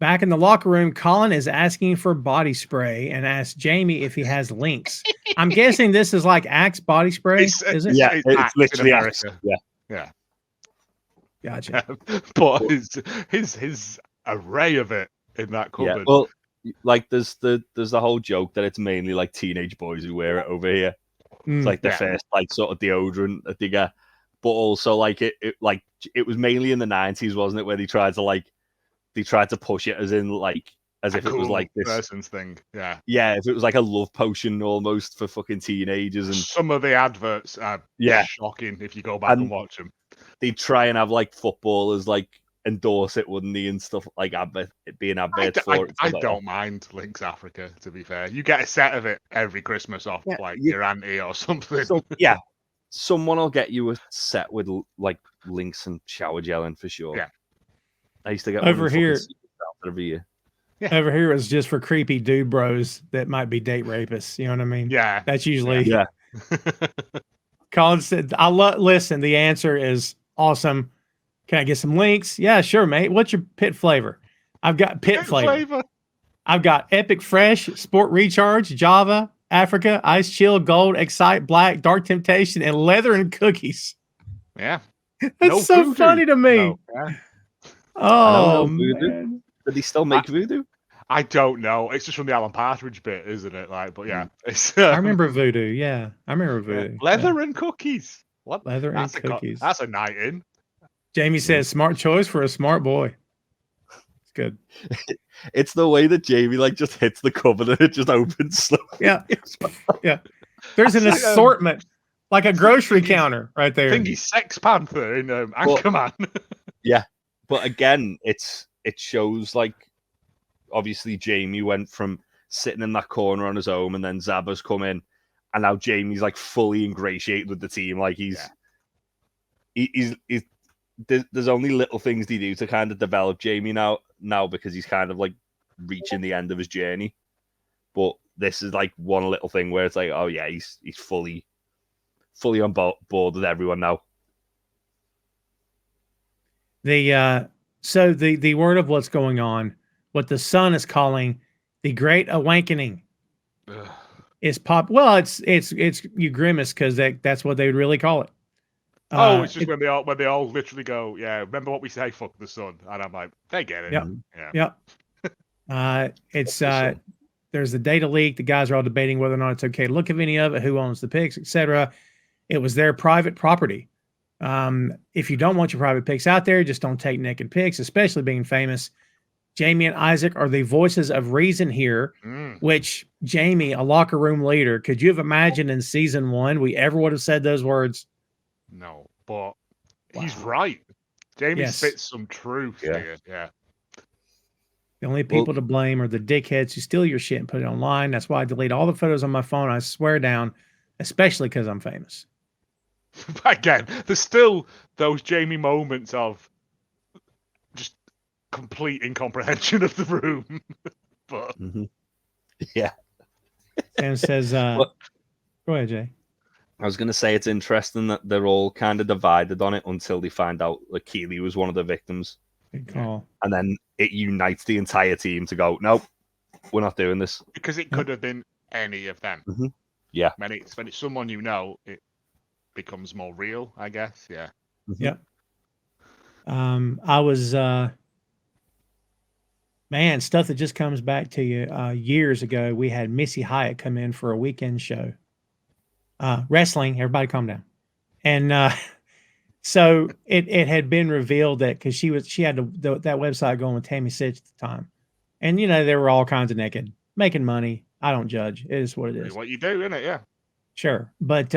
Back in the locker room, Colin is asking for body spray and asks Jamie if he has links. I'm guessing this is like Axe body spray, is it? Yeah, it's literally Axe. Yeah. Gotcha. But his array of it in that cupboard. Yeah, well, like there's the whole joke that it's mainly like teenage boys who wear it over here. It's like the first like sort of deodorant that they get. But also like it was mainly in the 90s, wasn't it, where they tried to push it as in like as if it was like this person's thing. Yeah. Yeah, if it was like a love potion almost for fucking teenagers. And some of the adverts are shocking if you go back and watch them. They'd try and have like footballers like endorse it, wouldn't they, and stuff like being adverts for it. I don't mind Lynx Africa, to be fair. You get a set of it every Christmas off your auntie or something. So, yeah, someone will get you a set with like Lynx and shower gel in for sure. Yeah, I used to get over here every year. Yeah. Over here is just for creepy dude bros that might be date rapists. You know what I mean? Yeah, that's usually Colin said, listen, the answer is awesome. Can I get some links? Yeah, sure, mate. What's your pit flavor? I've got pit flavor. I've got Epic Fresh, Sport Recharge, Java, Africa, Ice Chill, Gold, Excite, Black, Dark Temptation, and Leather and Cookies. Yeah. That's so voodoo. Funny to me. No. Yeah. Oh, man. Did he still make voodoo? I don't know. It's just from the Alan Partridge bit, isn't it? Like, but yeah. It's, I remember voodoo. Yeah, I remember voodoo. Leather and cookies. What? Leather and cookies. That's a night in. Jamie says, smart choice for a smart boy. It's good. It's the way that Jamie like just hits the cover and it just opens slowly. Yeah. Yeah. There's an assortment, like a grocery counter right there. I think he's Sex Panther in Anchorman. Yeah. But again, it shows like obviously Jamie went from sitting in that corner on his own, and then Zabba's come in, and now Jamie's like fully ingratiated with the team. Like he's there's only little things they do to kind of develop Jamie now because he's kind of like reaching the end of his journey. But this is like one little thing where it's like, oh yeah, he's fully on board with everyone now. So the word of what's going on, what the Sun is calling the Great Awakening, is pop. Well, it's you grimace because that's what they would really call it. It's just when they all literally go, yeah, remember what we say, fuck the Sun, and I'm like, they get it. Yep. It's there's the data leak. The guys are all debating whether or not it's okay to look at any of it, who owns the pics, etc. It was their private property. If you don't want your private pics out there, just don't take naked pics, especially being famous. Jamie and Isaac are the voices of reason here, which Jamie, a locker room leader, could you have imagined in season 1 we ever would have said those words? No, but he's right. Jamie spits some truth here. Yeah. The only people to blame are the dickheads who steal your shit and put it online. That's why I delete all the photos on my phone. I swear down, especially because I'm famous. Again, there's still those Jamie moments of just complete incomprehension of the room. But yeah. Sam says, go ahead, Jay. I was going to say it's interesting that they're all kind of divided on it until they find out that Keeley was one of the victims. Good call. And then it unites the entire team to go, nope, we're not doing this. Because it could have been any of them. Mm-hmm. Yeah. When it's someone you know, it becomes more real, I guess. Yeah. Mm-hmm. Yeah. I was, stuff that just comes back to you. Years ago, we had Missy Hyatt come in for a weekend show. Wrestling, everybody calm down. And so it had been revealed that because she had that website going with Tammy Sitch at the time. And, they were all kinds of naked, making money. I don't judge. It is what it is. What you do, isn't it? Yeah. Sure. But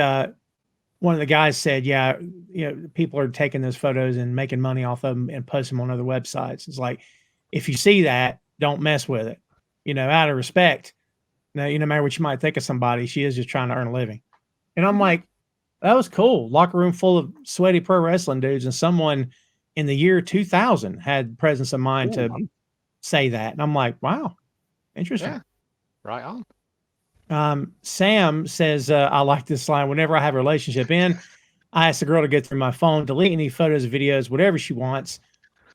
one of the guys said, people are taking those photos and making money off of them and posting them on other websites. It's like, if you see that, don't mess with it. Out of respect. Now, no matter what you might think of somebody, she is just trying to earn a living. And I'm like, that was cool. Locker room full of sweaty pro wrestling dudes, and someone in the year 2000 had presence of mind to say that. And I'm like, wow, interesting. Yeah. Right on. Sam says, I like this line. Whenever I have a relationship in, I ask the girl to go through my phone, delete any photos, videos, whatever she wants.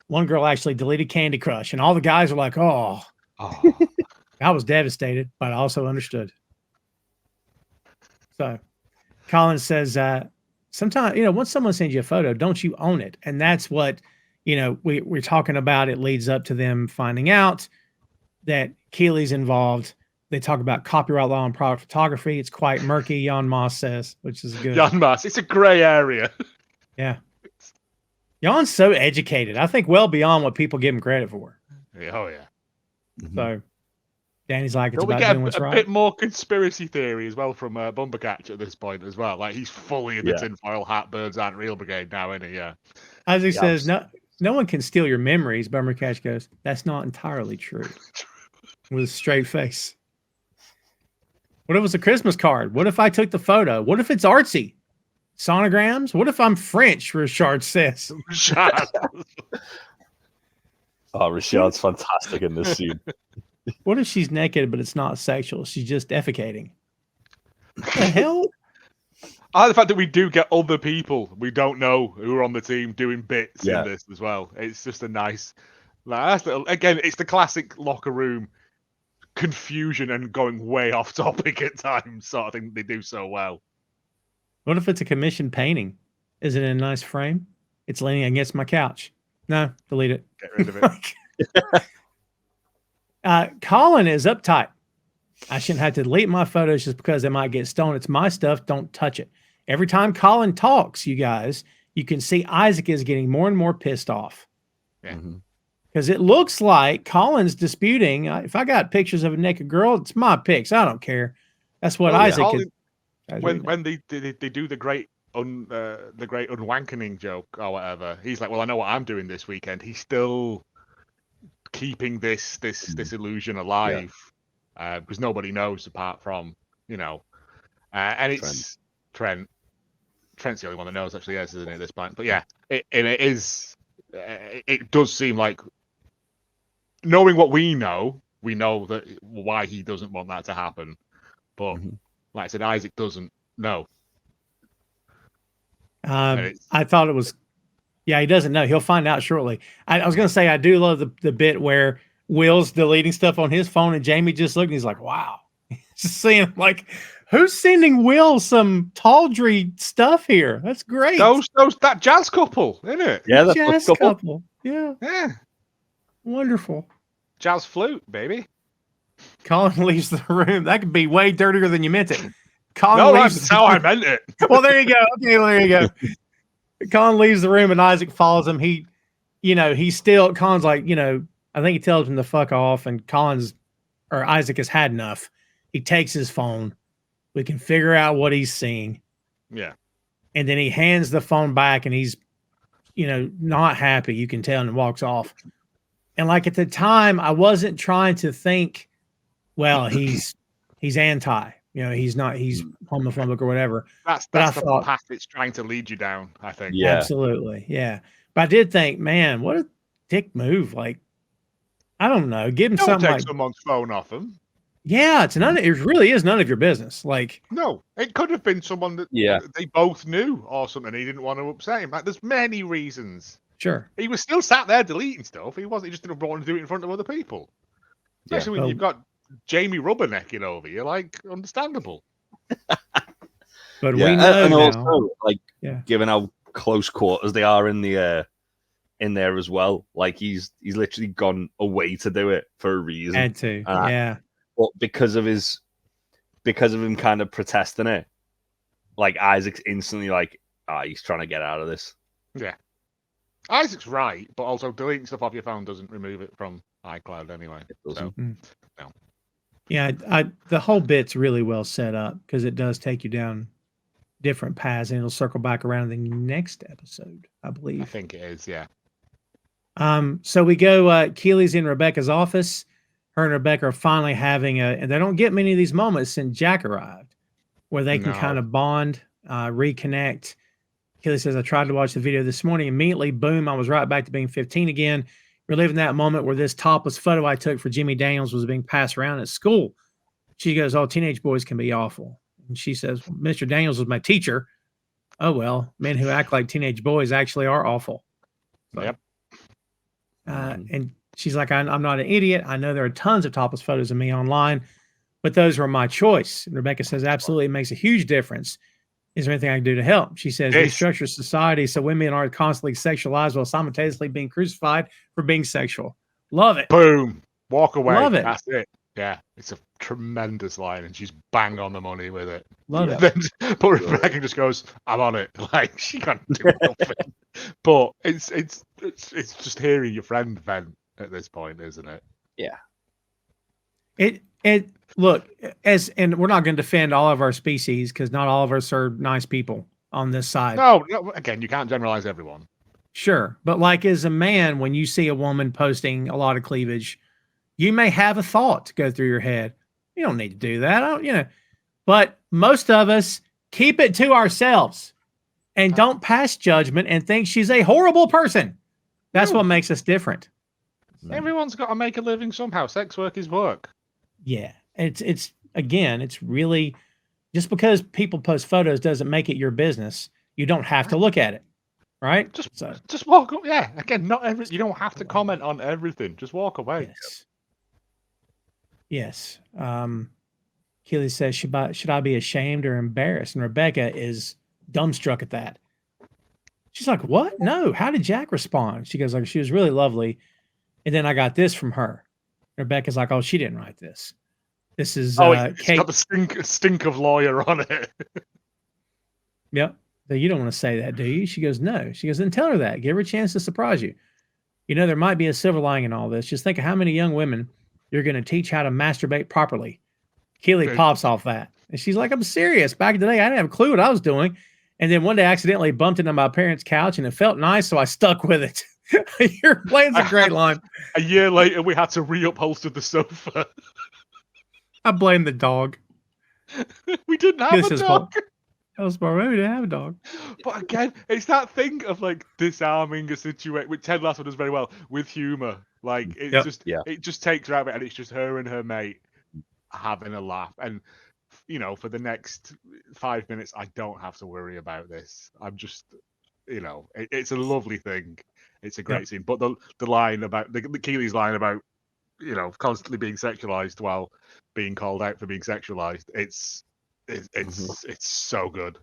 One girl actually deleted Candy Crush, and all the guys are like, oh. I was devastated, but I also understood. So Colin says, sometimes, once someone sends you a photo, don't you own it? And that's what, we're talking about. It leads up to them finding out that Keeley's involved. They talk about copyright law and product photography. It's quite murky, Jan Moss says, which is good. Jan Moss, it's a gray area. Yeah. Jan's so educated. I think well beyond what people give him credit for. Oh, yeah. So Danny's like, it's Don't we about get doing what's a right. bit more conspiracy theory as well from Bumbercatch at this point as well? Like he's fully in the tinfoil hat, birds aren't real brigade now, isn't he? Yeah. Isaac says, no one can steal your memories. Bumbercatch goes, that's not entirely true. With a straight face. What if it was a Christmas card? What if I took the photo? What if it's artsy? Sonograms? What if I'm French? Richard says. Oh, Richard's fantastic in this scene. What if she's naked, but it's not sexual? She's just defecating. What the hell? The fact that we do get other people we don't know who are on the team doing bits in this as well. It's just a nice, again, it's the classic locker room confusion and going way off topic at times sort of thing they do so well. What if it's a commissioned painting? Is it in a nice frame? It's leaning against my couch. No, delete it. Get rid of it. Colin is uptight. I shouldn't have to delete my photos just because they might get stolen. It's my stuff. Don't touch it. Every time Colin talks, you guys, you can see Isaac is getting more and more pissed off. Yeah. Because it looks like Colin's disputing. If I got pictures of a naked girl, it's my pics. I don't care. That's what Isaac is. When they do the great unwankening joke or whatever, he's like, well, I know what I'm doing this weekend. He's still keeping this illusion alive because nobody knows apart from and it's Trent. Trent's the only one that knows actually, isn't it, at this point? But yeah, it does seem like, knowing what we know that why he doesn't want that to happen. But like I said, Isaac doesn't know. I thought it was, he doesn't know. He'll find out shortly. I was going to say, I do love the bit where Will's deleting stuff on his phone and Jamie just looked and he's like, wow. Just seeing like, who's sending Will some tawdry stuff here? That's great. That jazz couple, isn't it? Yeah, the jazz couple. Yeah. Wonderful. Jazz flute, baby. Colin leaves the room. That could be way dirtier than you meant it. That's how I meant it. Well, there you go. Okay, well, there you go. Colin leaves the room and Isaac follows him. Colin's like, I think he tells him to fuck off, and Isaac has had enough. He takes his phone. We can figure out what he's seeing. Yeah. And then he hands the phone back and he's, not happy. You can tell, and walks off. And like at the time, I wasn't trying to think, well, he's anti, he's homophobic or whatever. That's the path it's trying to lead you down, I think. Yeah. Absolutely. Yeah. But I did think, man, what a dick move. Like, I don't know. Give him something like someone's phone off him. Yeah, it really is none of your business. Like, no, it could have been someone that they both knew or something. He didn't want to upset him. Like, there's many reasons. Sure. He was still sat there deleting stuff. He just didn't want to do it in front of other people. Especially when you've got Jamie rubbernecking over you, like, understandable. But we know and now. also, given how close quarters they are in there as well, like he's literally gone away to do it for a reason. Had to, But because of him kind of protesting it, like Isaac's instantly like, he's trying to get out of this. Yeah. Isaac's right, but also deleting stuff off your phone doesn't remove it from iCloud anyway. It doesn't. No. Yeah, the whole bit's really well set up because it does take you down different paths, and it'll circle back around in the next episode, I believe. I think it is, yeah. So we go, Keeley's in Rebecca's office. Her and Rebecca are finally having and they don't get many of these moments since Jack arrived, where they can kind of bond, reconnect. Keeley says, I tried to watch the video this morning. Immediately, boom, I was right back to being 15 again. Reliving that moment where this topless photo I took for Jimmy Daniels was being passed around at school. She goes, oh, teenage boys can be awful. And she says, Mr. Daniels was my teacher. Oh, well, men who act like teenage boys actually are awful. Yep. And she's like, I'm not an idiot. I know there are tons of topless photos of me online, but those were my choice. And Rebecca says, absolutely, it makes a huge difference. Is there anything I can do to help? She says, restructure society so women aren't constantly sexualized while simultaneously being crucified for being sexual. Love it. Boom. Walk away. Love it. That's it. Yeah, it's a tremendous line, and she's bang on the money with it. Love it. Then, but Rebecca just goes, I'm on it. Like, she can't do nothing. But it's just hearing your friend vent at this point, isn't it? Yeah. Look, and we're not going to defend all of our species because not all of us are nice people on this side. No, again, you can't generalize everyone. Sure. But like as a man, when you see a woman posting a lot of cleavage, you may have a thought go through your head. You don't need to do that. But most of us keep it to ourselves and don't pass judgment and think she's a horrible person. That's what makes us different. Everyone's got to make a living somehow. Sex work is work. Yeah. It's really just because people post photos doesn't make it your business. You don't have to look at it. Right? Just walk up. Yeah. Again, you don't have to comment on everything. Just walk away. Yes. Keeley says, should I be ashamed or embarrassed? And Rebecca is dumbstruck at that. She's like, what? No. How did Jack respond? She goes, like, she was really lovely. And then I got this from her. Rebecca's like, oh, she didn't write this. This is it's Kate. got the stink of lawyer on it. Yep. So you don't want to say that, do you? She goes, no. She goes, then tell her that. Give her a chance to surprise you. There might be a silver lining in all this. Just think of how many young women you're going to teach how to masturbate properly. Keeley pops off that. And she's like, I'm serious. Back in the day, I didn't have a clue what I was doing. And then one day I accidentally bumped into my parents' couch and it felt nice, so I stuck with it. Your plan's a great line. A year later, we had to reupholster the sofa. I blame the dog. We didn't have a dog. That was my we didn't have a dog. But again, it's that thing of like disarming a situation, which Ted Lasso does very well with humor. Like it just takes her out of it, and it's just her and her mate having a laugh. And for the next 5 minutes, I don't have to worry about this. I'm just, it's a lovely thing. It's a great scene. But the line about the Keeley's line about constantly being sexualized while being called out for being sexualized. It's so good.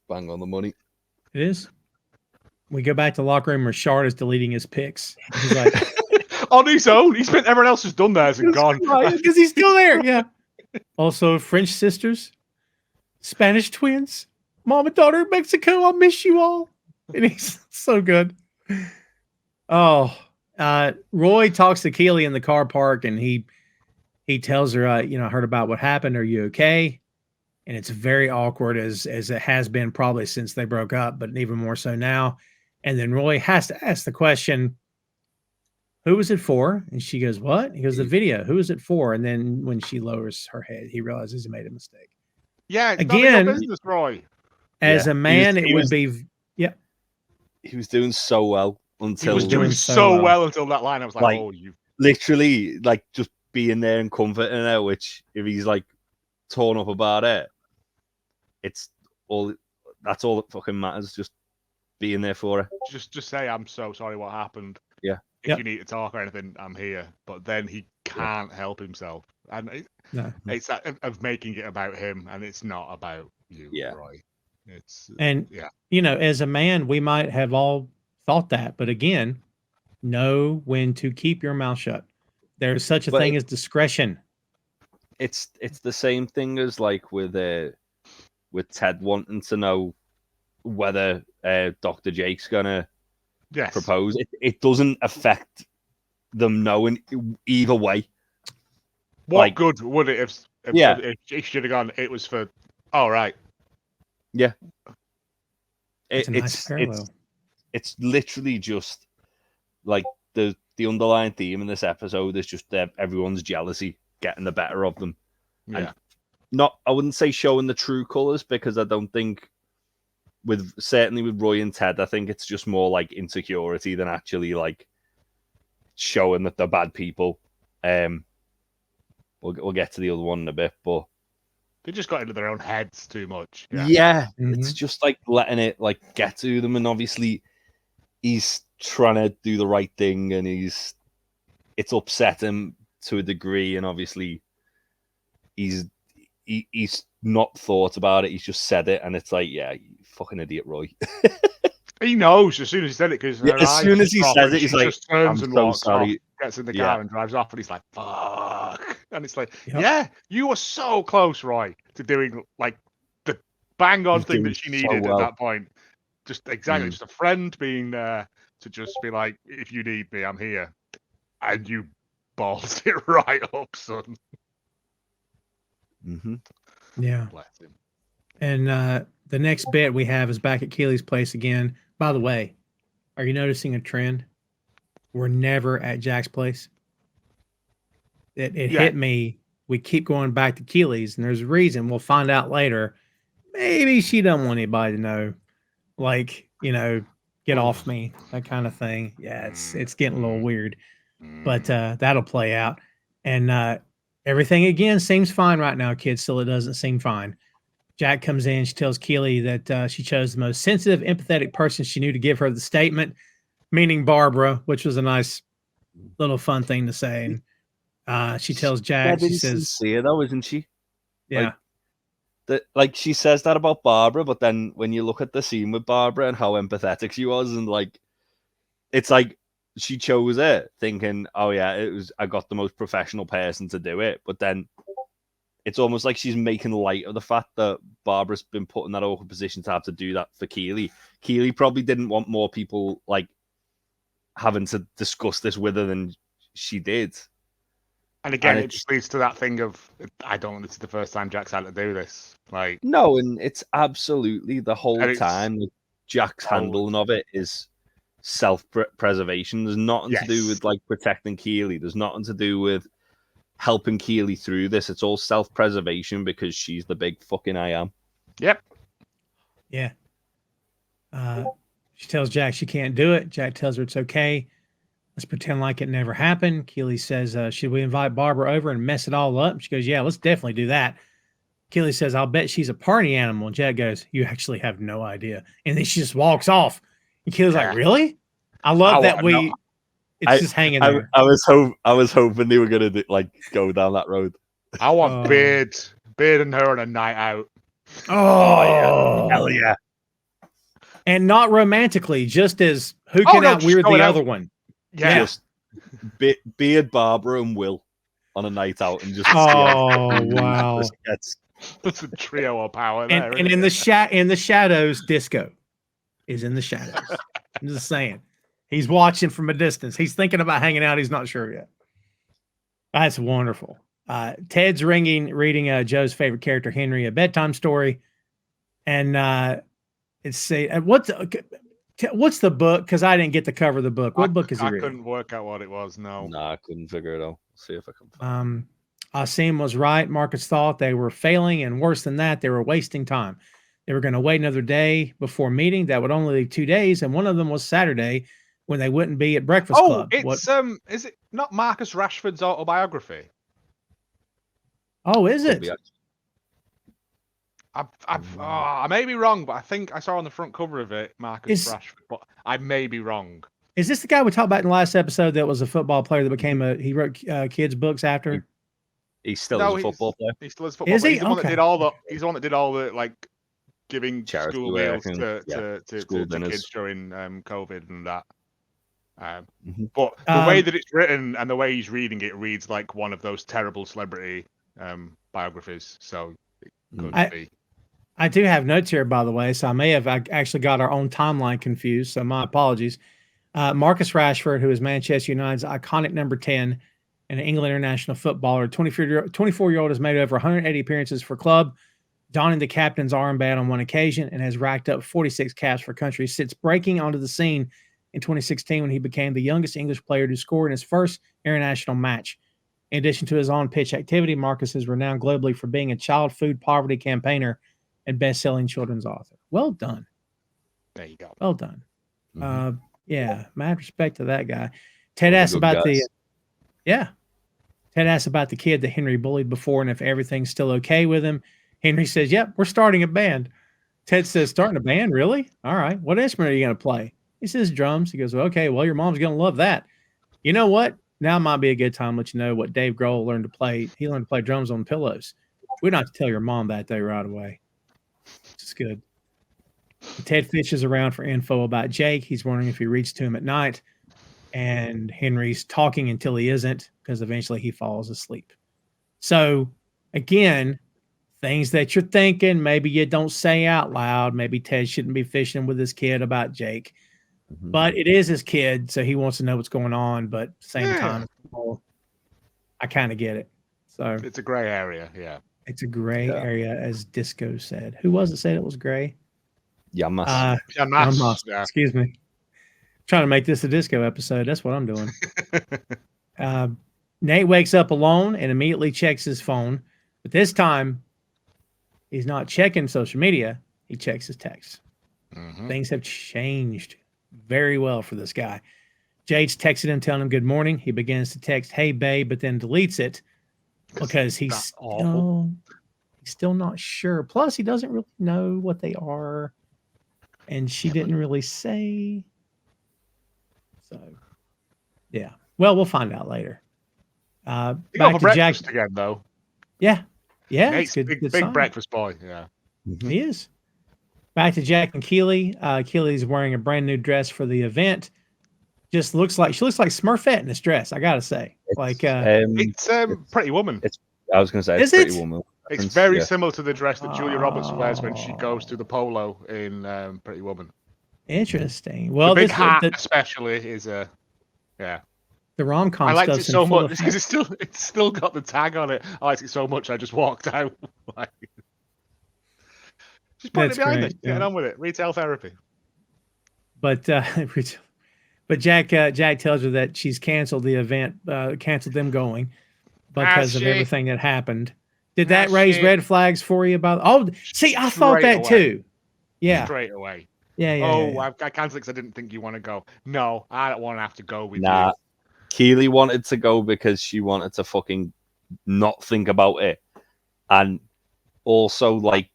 Bang on the money. It is. We go back to the locker room. Richard is deleting his pics. He's like, on his own. Everyone else has done theirs and gone. Because he's still there. Yeah. Also, French sisters, Spanish twins, mom and daughter in Mexico. I'll miss you all. And he's so good. Oh, Roy talks to Keeley in the car park, and he tells her, I heard about what happened. Are you okay? And it's very awkward as it has been probably since they broke up, but even more so now. And then Roy has to ask the question, who was it for? And she goes, what? He goes, the video. Who is it for? And then when she lowers her head, he realizes he made a mistake. Yeah. Again, business, Roy. As a man, it would be. He was doing so well until he was doing so well until that line. I was like, oh, you literally like just being there and comforting her, which if he's like torn up about it, that's all that fucking matters. Just being there for her. Just say, I'm so sorry what happened. Yeah. If you need to talk or anything, I'm here. But then he can't help himself. And it's that of making it about him, and it's not about you, Roy. As a man, we might have all thought that. But again, know when to keep your mouth shut. There's such a thing as discretion. It's the same thing as like with Ted wanting to know whether Dr. Jake's gonna propose. It doesn't affect them knowing either way. What good would it if she should have gone? It was for all right. Yeah, it's literally just like the underlying theme in this episode is just everyone's jealousy getting the better of them. Yeah. And I wouldn't say showing the true colors, because I don't think certainly with Roy and Ted, I think it's just more like insecurity than actually like showing that they're bad people. We'll get to the other one in a bit, but they just got into their own heads too much. Yeah. It's just like letting it like get to them, and obviously he's trying to do the right thing, and it's upset him to a degree, and obviously he's not thought about it. He's just said it, and it's like, yeah, you fucking idiot, Roy. He knows as soon as he said it, because as soon as he says it, he's like, just turns I'm and so walks sorry. off, gets in the car and drives off, and he's like, fuck. And it's like, yeah, you were so close, Roy, to doing like the bang on thing that she needed at that point. Just exactly, just a friend being there to just be like, if you need me, I'm here. And you balls it right up, son. Mm-hmm. Yeah. Bless him. And the next bit we have is back at Keeley's place again. By the way, are you noticing a trend? We're never at Jack's place. It hit me. We keep going back to Keeley's, and there's a reason. We'll find out later. Maybe she doesn't want anybody to know. Like, get off me, that kind of thing. Yeah, it's getting a little weird. But that'll play out. And everything, again, seems fine right now, kids. Still, it doesn't seem fine. Jack comes in. She tells Keeley that she chose the most sensitive, empathetic person she knew to give her the statement, meaning Barbara, which was a nice little fun thing to say. And she tells Jack, she says, sincere though, isn't she? yeah. Like she says that about Barbara, but then when you look at the scene with Barbara and how empathetic she was, and like, it's like she chose it thinking, oh yeah, I got the most professional person to do it. But then it's almost like she's making light of the fact that Barbara's been put in that awkward position to have to do that for Keeley. Keeley probably didn't want more people like having to discuss this with her than she did. And again, it just leads to that thing of, I don't think this is the first time Jack's had to do this. Like, no, and it's absolutely the whole time Jack's handling of it is self-preservation. There's nothing to do with like protecting Keeley. There's nothing to do with helping Keeley through this. It's all self-preservation because she's the big fucking I am. Yep. Yeah. She tells Jack she can't do it. Jack tells her it's okay. Let's pretend like it never happened. Keeley says, should we invite Barbara over and mess it all up? She goes, yeah, let's definitely do that. Keeley says, I'll bet she's a party animal. And Jack goes, you actually have no idea. And then she just walks off. And Keeley's like, really? I love that it's just hanging there. I was hoping they were going to go down that road. I want Beard and her on a night out. Oh, yeah. Hell yeah. And not romantically, just as who can out-weird the other one. Yeah. Just Beard, Barbara, and Will on a night out, and just wow, that's a trio of power. And in the shadows, Disco is in the shadows. I'm just saying, he's watching from a distance. He's thinking about hanging out. He's not sure yet. That's wonderful. Ted's reading Joe's favorite character, Henry, a bedtime story, and what's the book? Because I didn't get the cover of the book. What book is he reading? I couldn't work out what it was. No, I couldn't figure it out. See if I can find Asim was right. Marcus thought they were failing, and worse than that, they were wasting time. They were going to wait another day before meeting. That would only leave 2 days, and one of them was Saturday when they wouldn't be at Breakfast Club. It's is it not Marcus Rashford's autobiography? Oh, is it? I may be wrong, but I think I saw on the front cover of it Marcus Rashford, but I may be wrong. Is this the guy we talked about in the last episode that was a football player that became he wrote kids' books after? He still is a football player. He still is a football player. He's the one that did all the. He's the one that did all the giving charity school meals to kids during COVID and that. But the way that it's written and the way he's reading it reads like one of those terrible celebrity biographies. So it could be. I do have notes here, by the way, so I may have actually got our own timeline confused, so my apologies. Marcus Rashford, who is Manchester United's iconic number 10 and an England international footballer, 24-year-old has made over 180 appearances for club, donning the captain's armband on one occasion, and has racked up 46 caps for country since breaking onto the scene in 2016 when he became the youngest English player to score in his first international match. In addition to his on-pitch activity, Marcus is renowned globally for being a child food poverty campaigner and best-selling children's author. Well done. There you go. Well done. Yeah, mad respect to that guy. Ted asked about Ted asked about the kid that Henry bullied before and if everything's still okay with him. Henry says, yep, we're starting a band. Ted says, starting a band? Really? All right. What instrument are you going to play? He says, drums. He goes, well, okay, well, your mom's going to love that. You know what? Now might be a good time to let you know what Dave Grohl learned to play. He learned to play drums on pillows. We don't have to tell your mom that day right away. It's good. Ted fishes around for info about Jake. He's wondering if he reads to him at night. And Henry's talking until he isn't, because eventually he falls asleep. So, again, things that you're thinking, maybe you don't say out loud. Maybe Ted shouldn't be fishing with his kid about Jake. But it is his kid, so he wants to know what's going on. But at the same time, I kind of get it. So It's a gray area, yeah. it's a gray area, as Disco said. Who was it said it was gray? Yamas. Jan Jan Mass, Moss. yeah. Excuse me. Trying to make this a disco episode. That's what I'm doing. Nate wakes up alone and immediately checks his phone. But this time, he's not checking social media. He checks his text. Mhm. Things have changed very well for this guy. Jade's texting him, telling him good morning. He begins to text, hey, babe, but then deletes it because he's still not sure. Plus, he doesn't really know what they are. And she didn't really say. So, yeah. Well, we'll find out later. You go Back for to Jack. breakfast again, though. Yeah. Yeah. Nate's It's good, big, good big sign. breakfast boy, yeah. He is. Back to Jack and Keeley. Keeley's wearing a brand new dress for the event. She looks like Smurfette in this dress, I gotta say. It's Pretty Woman. I was going to say, it's Is Pretty it? Woman. It's very similar to the dress that Julia Roberts wears when she goes to the polo in Pretty Woman. Interesting. Well, The big hat, especially, is yeah. the rom-com I liked it stuff's in so full much because it's still got the tag on it. I liked it so much I just walked out. Just putting it That's behind great, it, getting on with it. Retail therapy. But Jack tells her that she's canceled the event, canceled them going because of everything that happened. Did that raise red flags for you about? Oh, see, I thought that too. Yeah, straight away. Yeah. I canceled because I didn't think you want to go. No, I don't want to have to go with Nah, you. Keeley wanted to go because she wanted to fucking not think about it, and also like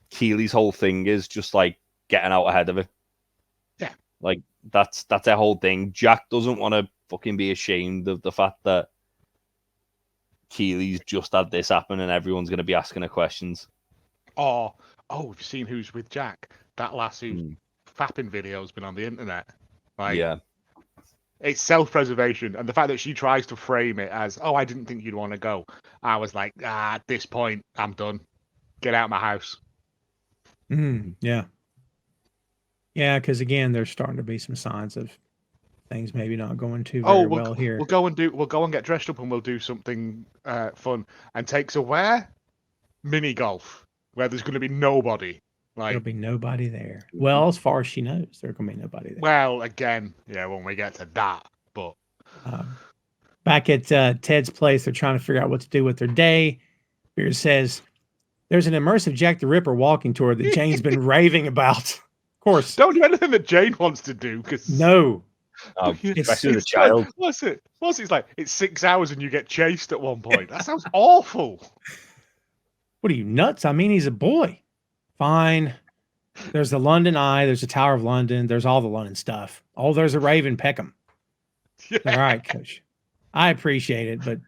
Keeley's whole thing is just like getting out ahead of it. Yeah, like that's her whole thing. Jack doesn't want to fucking be ashamed of the fact that Keeley's just had this happen and everyone's going to be asking her questions. Oh, we've seen who's with Jack. That Lasso fapping video has been on the internet. Like, yeah. It's self-preservation, and the fact that she tries to frame it as, "Oh, I didn't think you'd want to go." I was like, at this point, I'm done. Get out of my house. Yeah. Yeah, because again, there's starting to be some signs of things maybe not going too very well here. We'll go and get dressed up, and we'll do something fun. And takes her where? Mini golf, where there's going to be nobody. There'll be nobody there. Well, as far as she knows, there's going to be nobody there. Well, again, yeah, when we get to that, but back at Ted's place, they're trying to figure out what to do with their day. Beers says there's an immersive Jack the Ripper walking tour that Jane's been raving about. Of course, don't do anything that Jane wants to do because no, especially the child. What's it? It's like it's 6 hours and you get chased at one point. That sounds awful. What are you nuts? I mean, he's a boy. Fine. There's the London Eye. There's the Tower of London. There's all the London stuff. Oh, there's a Raven Peckham. Yeah. All right, Coach. I appreciate it, but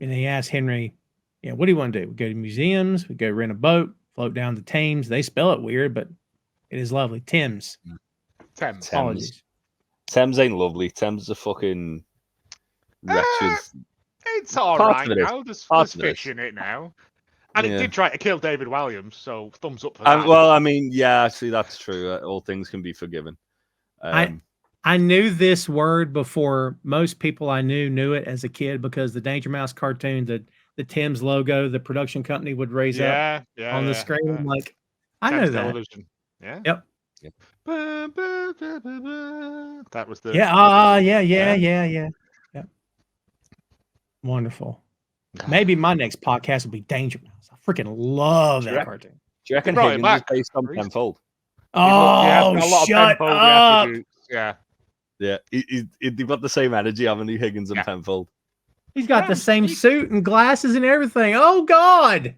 and he asked Henry, what do you want to do? We go to museums. We go rent a boat, float down the Thames. They spell it weird, but it is lovely. Thames. Apologies. Thames ain't lovely. Thames is a fucking wretched. It's all right now. There's fish in it now. And it did try to kill David Williams, so thumbs up for that. Well, I mean, yeah, see, that's true. All things can be forgiven. I knew this word before most people I knew it as a kid because the Danger Mouse cartoon, the Tim's logo, the production company would raise up on the screen. I'm like, I know that. Television. Yeah. Yep. That was the yeah. Wonderful. Maybe my next podcast will be Danger Mouse. I freaking love that cartoon. Do you reckon Higgins is based on Tenfold? Oh, shut up. Yeah. Yeah. They've got the same energy, haven't he, Higgins and Tenfold? He's got the same suit and glasses and everything. Oh, God.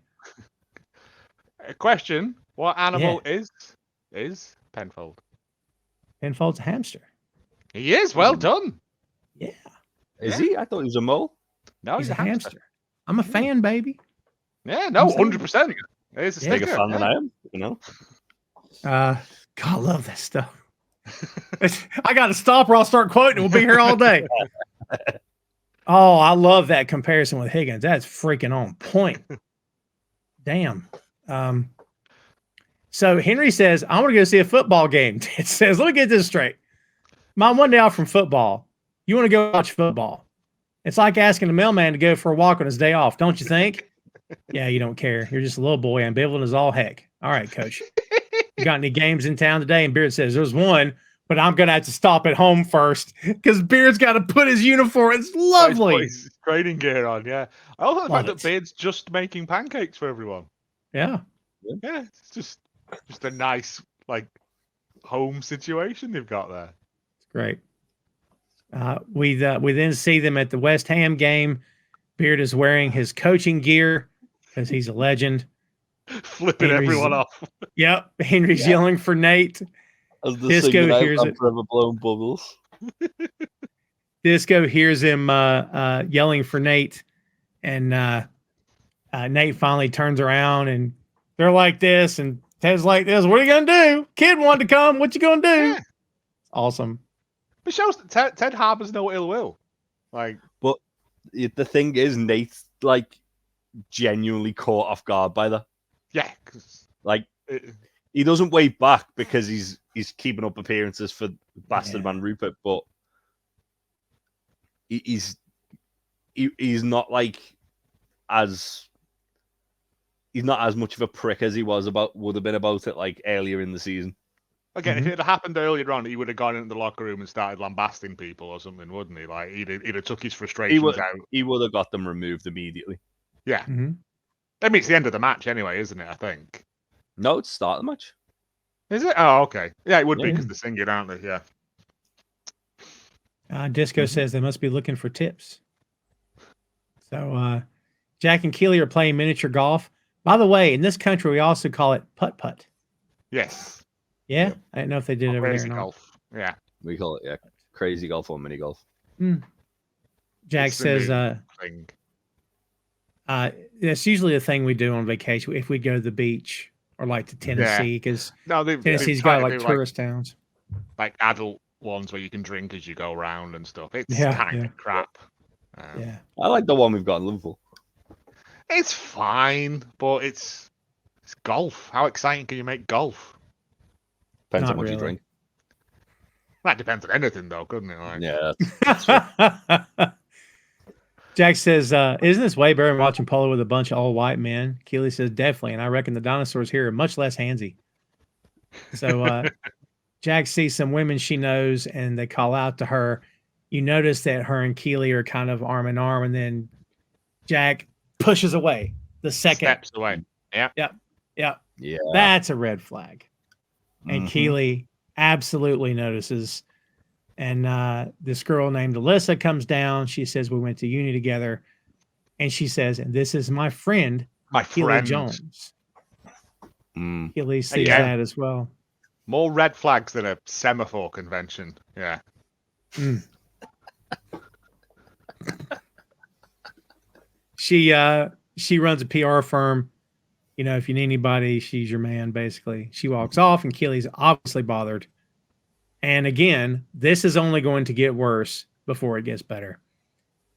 A question. What animal is Penfold? Penfold's a hamster. He is. Well done. Yeah. Is he? I thought he was a mole. No, he's a hamster. I'm a fan, baby. Yeah, no, 100%. He's a bigger fan than I am, God, I love that stuff. I got to stop or I'll start quoting. We'll be here all day. Oh, I love that comparison with Higgins. That's freaking on point. Damn. So Henry says, I want to go see a football game. It says, let me get this straight. My one day off from football. You want to go watch football? It's like asking a mailman to go for a walk on his day off, don't you think? Yeah, you don't care. You're just a little boy, ambivalent as all heck. All right, coach. You got any games in town today? And Beard says, there's one, but I'm going to have to stop at home first because Beard's got to put his uniform. It's lovely. His training gear on, yeah. I also like the Love fact that Beard's just making pancakes for everyone. Yeah. Yeah, it's just a nice, like, home situation they've got there. It's great. We then see them at the West Ham game. Beard is wearing his coaching gear because he's a legend. Flipping everyone off. Yep. Henry's yelling for Nate. As the Disco hears it. Forever blown bubbles. Disco hears him yelling for Nate, and Nate finally turns around, and they're like this, and Ted's like this. What are you gonna do? Kid wanted to come. What you gonna do? Yeah. Awesome. It shows that Ted harbors no ill will. Like, but the thing is, Nate's like genuinely caught off guard by that. Yeah, like he doesn't wave back because he's keeping up appearances for bastard man Rupert, but he's not like he's not as much of a prick as he would have been about it like earlier in the season. Again, if it had happened earlier on, he would have gone into the locker room and started lambasting people or something, wouldn't he? Like he'd have took his frustrations out. He would have got them removed immediately. Yeah. Mm-hmm. I mean, it's the end of the match anyway, isn't it? I think. No, it's the start of the match. Is it? Oh, okay. Yeah, it would be because they're singing, aren't they? Yeah. Disco says they must be looking for tips. So Jack and Keeley are playing miniature golf. By the way, in this country, we also call it putt-putt. Yes. Yeah? Yep. I don't know if they did over there or not. Golf. Yeah. We call it, crazy golf or mini golf. Jack says, that's usually the thing we do on vacation if we go to the beach or like to Tennessee, because Tennessee's got like tourist towns. Like adult ones where you can drink as you go around and stuff. It's kind of crap. Yeah. I like the one we've got in Liverpool. It's fine, but it's golf. How exciting can you make golf? Depends how much you drink. That depends on anything, though, couldn't it? Like... Yeah. That's Jack says, isn't this way better than watching polo with a bunch of all white men? Keeley says, definitely. And I reckon the dinosaurs here are much less handsy. So Jack sees some women she knows, and they call out to her. You notice that her and Keeley are kind of arm in arm, and then Jack pushes away the second. Steps away. Yeah. Yeah. That's a red flag. And Keeley absolutely notices. And this girl named Alyssa comes down. She says, we went to uni together. And she says, and this is my friend, Keeley Jones. Keeley sees that as well. More red flags than a semaphore convention. Yeah. She runs a PR firm. You know, if you need anybody, she's your man, basically. She walks off, and Keeley's obviously bothered. And again, this is only going to get worse before it gets better.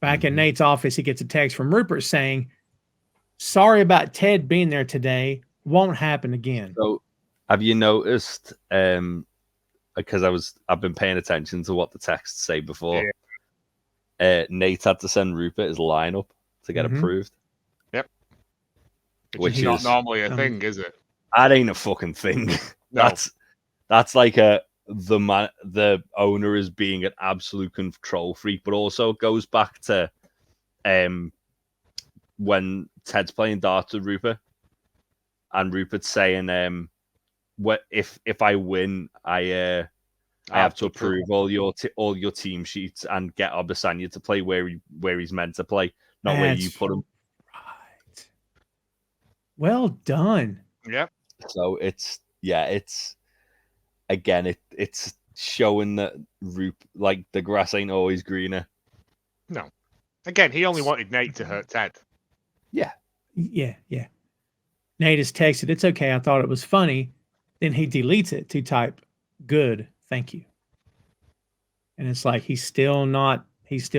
Back in Nate's office, he gets a text from Rupert saying, sorry about Ted being there today. Won't happen again. So, have you noticed, because I've been paying attention to what the texts say before. Yeah. Nate had to send Rupert his lineup to get approved. Yep. Which is not normally a thing, is it? That ain't a fucking thing. No. That's like the owner is being an absolute control freak, but also goes back to when Ted's playing darts with Rupert, and Rupert's saying, if I win, I have to approve all your team sheets and get Obasanya to play where he's meant to play, not where you put him. Right. Well done. Yep. So it's again, it's showing that like the grass ain't always greener. No. Again, he only wanted Nate to hurt Ted. Yeah. Nate has texted, it's okay, I thought it was funny. Then he deletes it to type, good, thank you. And it's like he's still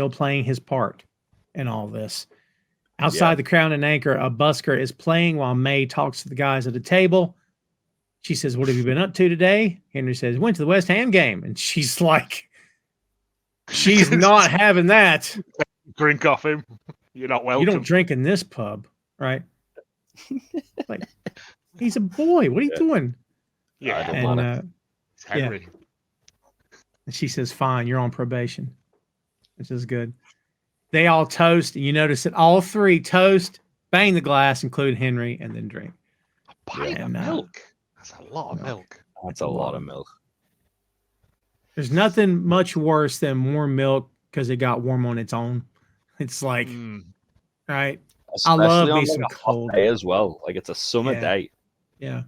playing his part in all this. Outside the Crown and Anchor, a busker is playing while May talks to the guys at the table. She says, what have you been up to today? Henry says, went to the West Ham game. And she's like, she's not having that. drink off him. You're not welcome. You don't drink in this pub, right? Like, he's a boy. What are you doing? Yeah, And it's Henry. and she says, "Fine, you're on probation," which is good. They all toast, and you notice that all three toast, bang the glass, include Henry, and then drink. A pint of milk. That's a lot of milk. That's a lot of milk. There's nothing much worse than warm milk because it got warm on its own. It's like, right? Especially I love on me some a hot cold day as well. Like it's a summer day. Yeah.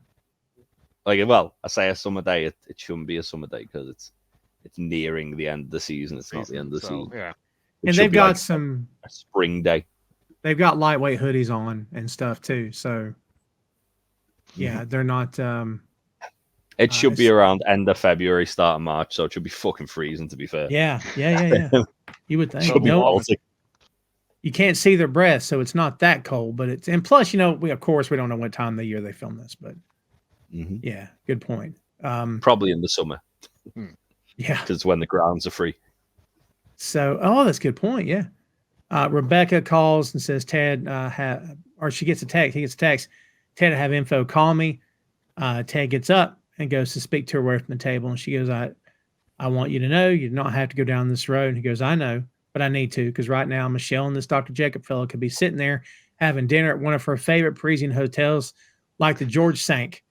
Like, well, I say a summer day. It shouldn't be a summer day because it's nearing the end of the season. It's not the end of the season. Yeah. It And should they've be got like some a spring day. They've got lightweight hoodies on and stuff too. So yeah, they're not It should be around end of February, start of March, so it should be fucking freezing, to be fair. Yeah. You would think. Should be Baltic. You can't see their breath, so it's not that cold, but it's, and plus, we of course we don't know what time of the year they film this, but yeah, good point. Probably in the summer. Yeah. Because when the grounds are free. So, that's a good point. Yeah. Rebecca calls and says, Ted, or she gets a text. He gets a text. Ted, I have info. Call me. Ted gets up and goes to speak to her away from the table. And she goes, I want you to know you do not have to go down this road. And he goes, I know, but I need to, because right now Michelle and this Dr. Jacob fellow could be sitting there having dinner at one of her favorite Parisian hotels, like the George Sink,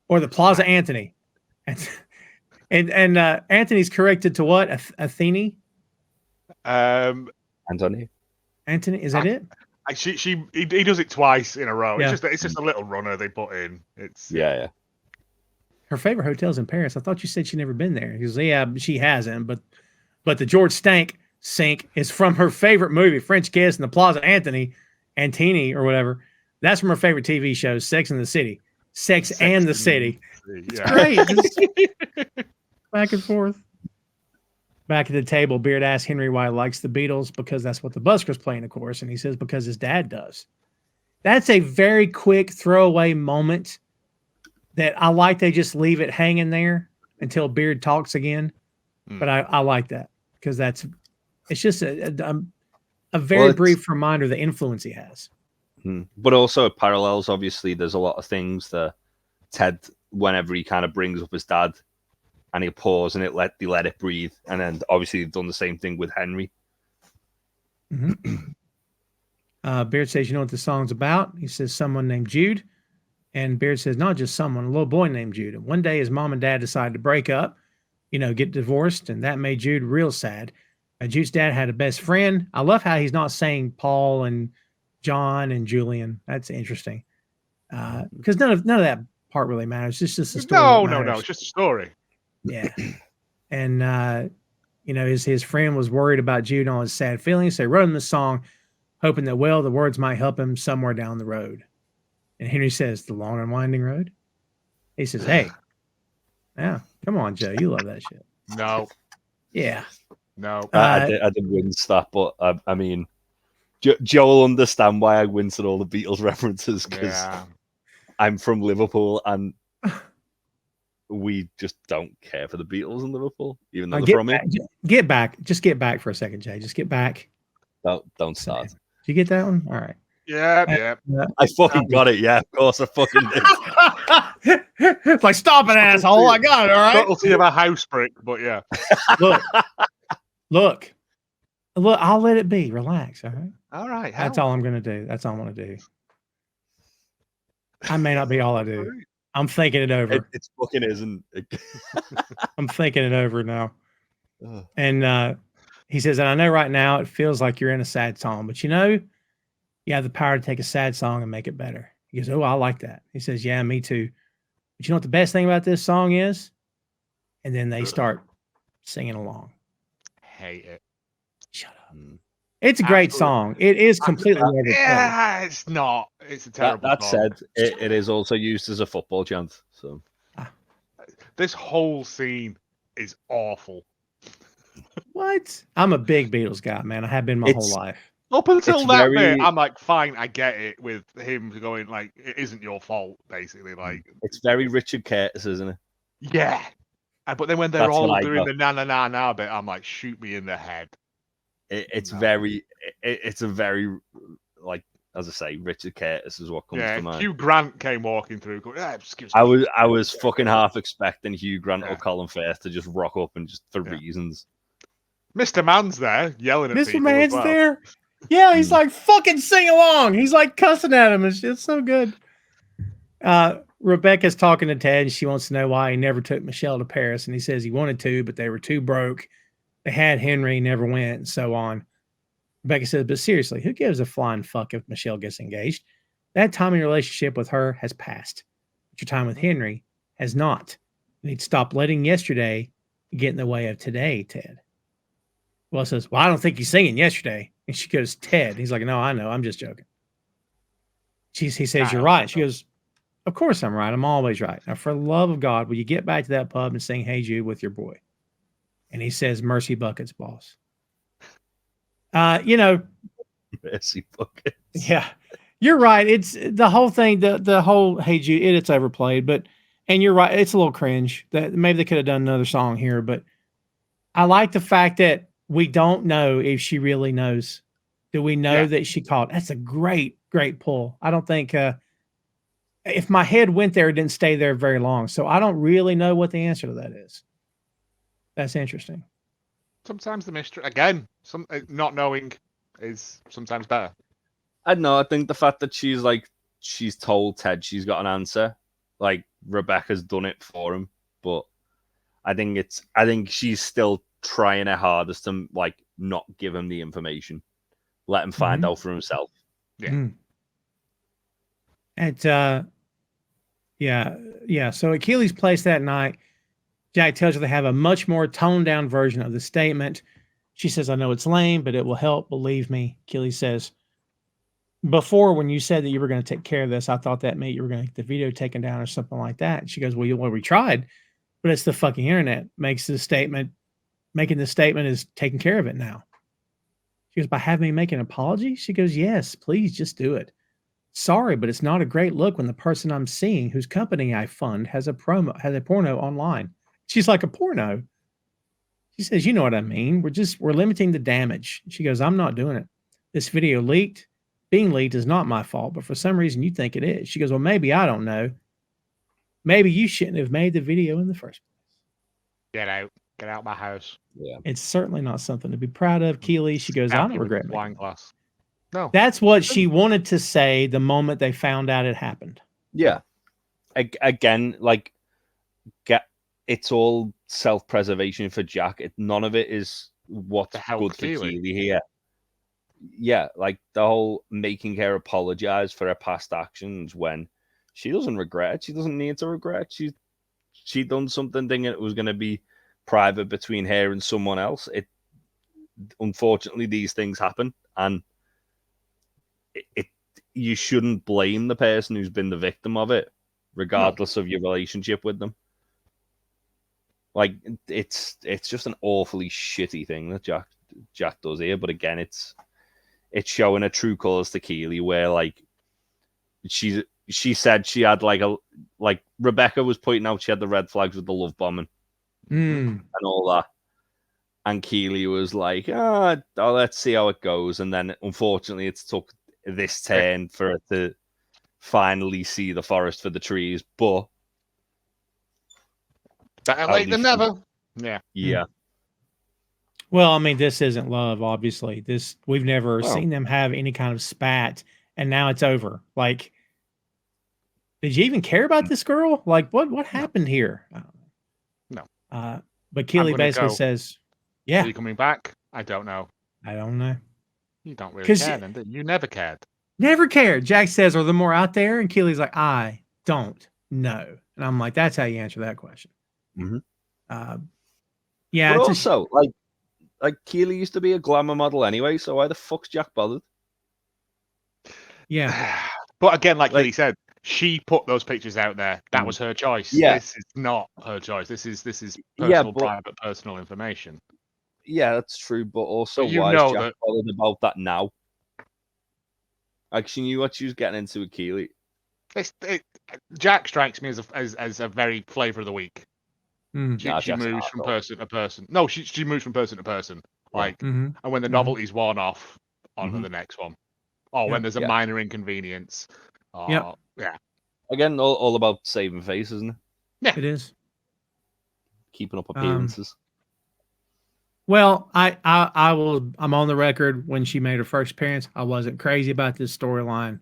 or the Plaza Anthony. And Anthony's corrected to what? Athene? Anthony, is that it? He does it twice in a row. Yeah. It's just a little runner they put in. It's yeah. Her favorite hotel's in Paris. I thought you said she'd never been there. He goes, yeah, she hasn't, but the George Sink is from her favorite movie, French Kiss, and the Plaza Antini or whatever. That's from her favorite TV show, Sex and the City. Sex and the City. It's great. Back and forth. Back at the table, Beard asks Henry why he likes the Beatles, because that's what the Busker's playing, of course. And he says, because his dad does. That's a very quick throwaway moment that I like. They just leave it hanging there until Beard talks again. But I like that because it's just a very brief reminder of the influence he has. But also it parallels, obviously, there's a lot of things that Ted, whenever he kind of brings up his dad, and he'll pause and let it breathe. And then obviously they've done the same thing with Henry. Beard says, you know what the song's about? He says, someone named Jude. And Beard says, not just someone, a little boy named Jude. And one day his mom and dad decided to break up, get divorced. And that made Jude real sad. Jude's dad had a best friend. I love how he's not saying Paul and John and Julian. That's interesting. Because none of that part really matters. It's just a story. No. It's just a story. Yeah. And, his friend was worried about Jude and all his sad feelings. So he wrote him this song, hoping that, the words might help him somewhere down the road. And Henry says, the long and winding road? He says, hey, yeah, come on, Joe. You love that shit. No. Yeah. No. I did wince that, but I mean, Joe will understand why I wince at all the Beatles references, because I'm from Liverpool and we just don't care for the Beatles in Liverpool, even though they're from here. Get back. Just get back for a second, Jay. Just get back. Don't start. Did you get that one? All right. Yeah. I fucking got it. Yeah, of course I fucking did. It's like, stop it, asshole. I got it. All right. Subtlety of a house brick, but yeah. Look. I'll let it be. Relax. All right. All right. That's all I'm going to do. That's all I'm going to do. I may not be all I do. I'm thinking it over. It fucking isn't. I'm thinking it over now. And he says, and I know right now it feels like you're in a sad song, but you have the power to take a sad song and make it better. He goes, oh, I like that. He says, yeah, me too. But you know what the best thing about this song is? And then they start singing along. Hate it. Shut up. It's a great song. It is completely yeah, it's not. It's a terrible That song. said, it is also used as a football chant. So this whole scene is awful. What? I'm a big Beatles guy, man. I have been my whole life. Up until that bit, I'm like, fine, I get it, with him going like, it isn't your fault, basically. Like, it's very Richard Curtis, isn't it? Yeah. But then when they're all doing the na na na na bit, I'm like, shoot me in the head. it's a very like, as I say, Richard Curtis is what comes to mind. Hugh Grant came walking through. Going, excuse I me. was fucking half expecting Hugh Grant or Colin Firth to just rock up and just for reasons. Mr. Man's there yelling at Mr. people. Man's as well. there. Yeah, he's like fucking sing along. He's like cussing at him. It's so good. Rebecca's talking to Ted, and she wants to know why he never took Michelle to Paris. And he says he wanted to, but they were too broke. They had Henry, never went, and so on. Rebecca says, but seriously, who gives a flying fuck if Michelle gets engaged? That time in your relationship with her has passed. But your time with Henry has not. You need to stop letting yesterday get in the way of today, Ted. Well, says, well, I don't think he's singing yesterday. And she goes, Ted. He's like, no, I know. I'm just joking. He says, you're right. She goes, of course I'm right. I'm always right. Now, for the love of God, will you get back to that pub and sing Hey Jude with your boy? And he says, mercy buckets, boss. Mercy buckets. Yeah, you're right. It's the whole thing, the whole Hey Jude, it's overplayed, and you're right. It's a little cringe that maybe they could have done another song here, but I like the fact that we don't know if she really knows. Do we know that she called? That's a great, great pull. I don't think, if my head went there, it didn't stay there very long. So I don't really know what the answer to that is. That's interesting. Sometimes the mystery, again, not knowing is sometimes better. I don't know. I think the fact that she's told Ted she's got an answer, like Rebecca's done it for him, but I think she's still trying her hardest to like not give him the information, let him find out for himself. Yeah. And So at Keeley's place that night, Jack tells her they have a much more toned down version of the statement. She says, I know it's lame, but it will help. Believe me. Keeley says, before when you said that you were going to take care of this, I thought that meant you were going to get the video taken down or something like that. And she goes, well, we tried, but it's the fucking internet making the statement is taking care of it now. She goes, by having me make an apology? She goes, yes, please just do it. Sorry, but it's not a great look when the person I'm seeing, whose company I fund, has a porno online. She's like, a porno? She says, you know what I mean. We're limiting the damage. She goes, I'm not doing it. This video being leaked is not my fault, but for some reason you think it is. She goes, well, maybe I don't know. Maybe you shouldn't have made the video in the first place. Get out my house. Yeah. It's certainly not something to be proud of. Keeley, she goes, I don't regret it. Wine glass. No. That's what she wanted to say the moment they found out it happened. Yeah. Again, it's all self-preservation for Jack. None of it is what's good for Keeley here. Yeah, like the whole making her apologize for her past actions when she doesn't regret it. She doesn't need to regret. She done something thinking it was going to be private between her and someone else. Unfortunately, these things happen, and you shouldn't blame the person who's been the victim of it, regardless of your relationship with them. Like it's just an awfully shitty thing that Jack does here. But again, it's showing her true colors to Keeley, where like she said she had like Rebecca was pointing out she had the red flags with the love bombing and all that, and Keeley was like, let's see how it goes. And then unfortunately, it's took this turn for her to finally see the forest for the trees, but better late than never. Yeah. Well, I mean, this isn't love, obviously. We've never seen them have any kind of spat, and now it's over. Like, did you even care about this girl? Like, what happened here? No. But Keeley basically says, "Yeah, are you coming back? I don't know. I don't know. You don't really care, then. You never cared. Never cared." Jack says, "Are there more out there?" And Keeley's like, "I don't know." And I'm like, "That's how you answer that question." Mm-hmm. Yeah. But also, like Keeley used to be a glamour model anyway, so why the fuck's Jack bothered? Yeah. But again, like Keeley said, she put those pictures out there. That was her choice. Yeah. This is not her choice. This is personal, private, personal information. Yeah, that's true. But also, why is Jack bothered about that now? Like, she knew what she was getting into with Keeley. Jack strikes me as a very flavor of the week. She moves from person to person. No, she moves from person to person. Like, Mhm. and when the novelty's worn off, on to the next one. Or when Yep. there's a minor inconvenience. Or, Yep. Yeah. Again, all about saving face, isn't it? It is. Keeping up appearances. Well, I'm on the record when she made her first appearance. I wasn't crazy about this storyline.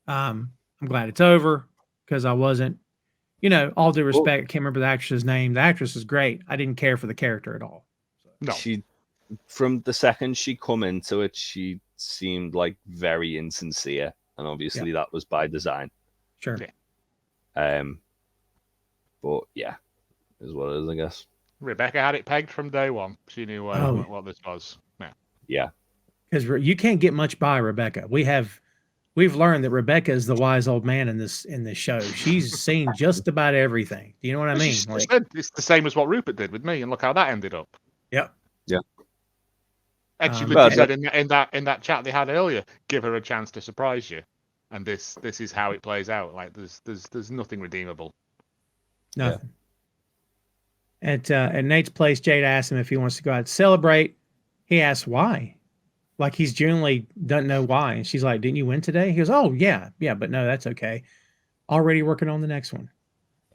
I'm glad it's over because I wasn't, all due respect, I can't remember the actress's name. The actress is great. I didn't care for the character at all. No. She, from the second she come into it, she seemed like very insincere, and obviously that was by design. Sure. Yeah. But yeah, is what it is, I guess. Rebecca had it pegged from day one. She knew what this was. Yeah. Because you can't get much by Rebecca. We've learned that Rebecca is the wise old man in this show. She's seen just about everything. Do you know what I mean? It's the same as what Rupert did with me, and look how that ended up. Yep. Yeah. Actually, Luke said in that chat they had earlier, give her a chance to surprise you, and this is how it plays out. Like there's nothing redeemable. Nothing. At Nate's place, Jade asks him if he wants to go out and celebrate. He asks why. Like he's genuinely doesn't know why. And she's like, didn't you win today? He goes, oh, yeah, but no, that's okay. Already working on the next one.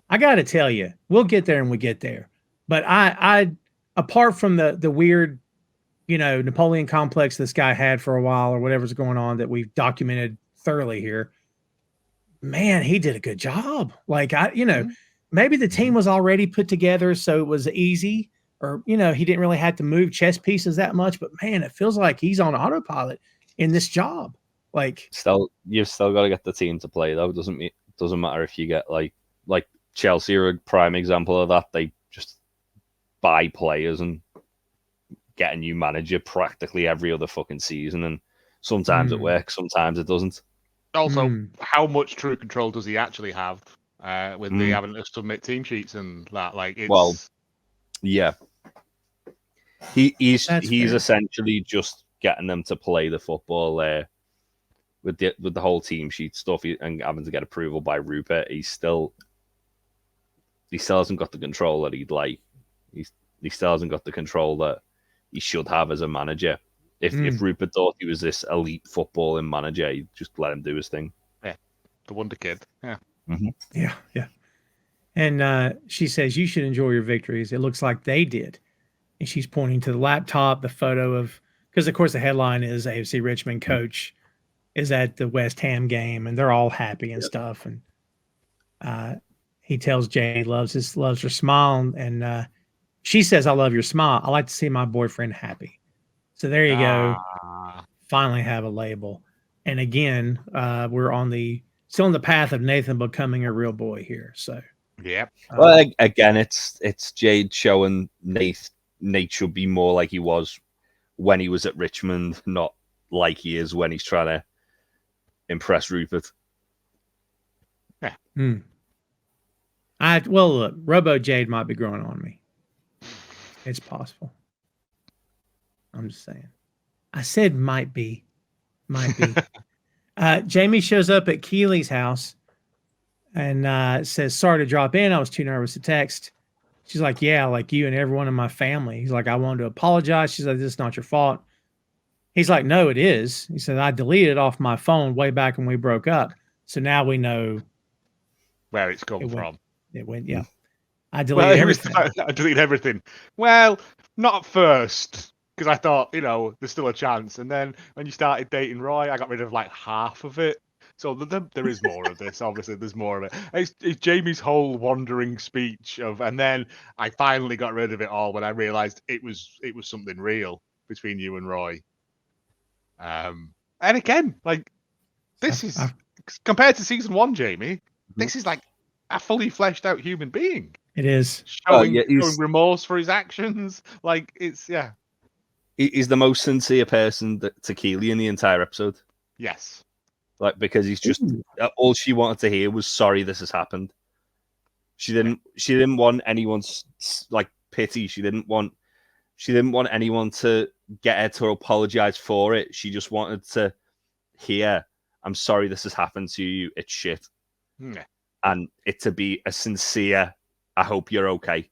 I got to tell you, we'll get there when we get there. But I apart from the weird, Napoleon complex this guy had for a while or whatever's going on that we've documented thoroughly here, man, he did a good job. Like, maybe the team was already put together, so it was easy. Or, he didn't really have to move chess pieces that much, but man, it feels like he's on autopilot in this job. Like, you've still got to get the team to play though. Doesn't matter if you get like Chelsea are a prime example of that. They just buy players and get a new manager practically every other fucking season, and sometimes it works, sometimes it doesn't. Also, how much true control does he actually have with the having to submit team sheets and that? Like, it's... Yeah, he's fair. essentially just getting them to play the football there with the whole team sheet stuff and having to get approval by Rupert. He still hasn't got the control that he'd like. He still hasn't got the control that he should have as a manager. If Rupert thought he was this elite footballing manager, he'd just let him do his thing. Yeah, the wonder kid. Yeah. Mm-hmm. Yeah. And she says, you should enjoy your victories. It looks like they did. And she's pointing to the laptop, the photo of, because of course the headline is AFC Richmond coach is at the West Ham game and they're all happy and stuff. And he tells Jay loves her smile. And she says, I love your smile. I like to see my boyfriend happy. So there you go. Finally have a label. And again, we're still on the path of Nathan becoming a real boy here. So. Yep. Well, again, it's Jade showing Nate should be more like he was when he was at Richmond, not like he is when he's trying to impress Rupert. Yeah. Look, Robo Jade might be growing on me. It's possible. I'm just saying. I said might be. Jamie shows up at Keeley's house and says, sorry to drop in. I was too nervous to text. She's like, yeah, like you and everyone in my family. He's like, I wanted to apologize. She's like, this is not your fault. He's like, no, it is. He said, I deleted it off my phone way back when we broke up. So now we know where it's come from. It went, yeah. I deleted everything. I deleted everything. Well, not at first, because I thought, there's still a chance. And then when you started dating Roy, I got rid of like half of it. So there is more of this. Obviously, there's more of it. It's Jamie's whole wandering speech and then I finally got rid of it all when I realised it was something real between you and Roy. And again, like this is compared to season 1, Jamie. This is like a fully fleshed out human being. It is showing remorse for his actions. Like it's He's the most sincere person to Keeley in the entire episode. Yes. Like, because he's just all she wanted to hear was sorry this has happened. She didn't want anyone's like pity. She didn't want anyone to get her to apologize for it. She just wanted to hear, I'm sorry this has happened to you. It's shit. Yeah. And it to be a sincere, I hope you're okay.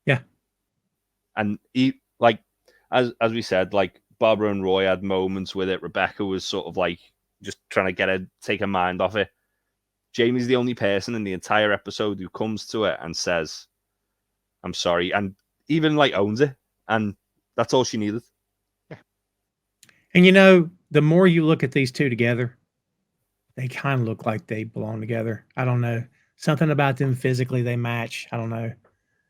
Yeah. And he, like, as we said, like Barbara and Roy had moments with it. Rebecca was sort of like just trying to take her mind off it. Jamie's the only person in the entire episode who comes to it and says, "I'm sorry," and even like owns it, and that's all she needed. And you know, the more you look at these two together, they kind of look like they belong together. I don't know. Something about them physically, they match. I don't know.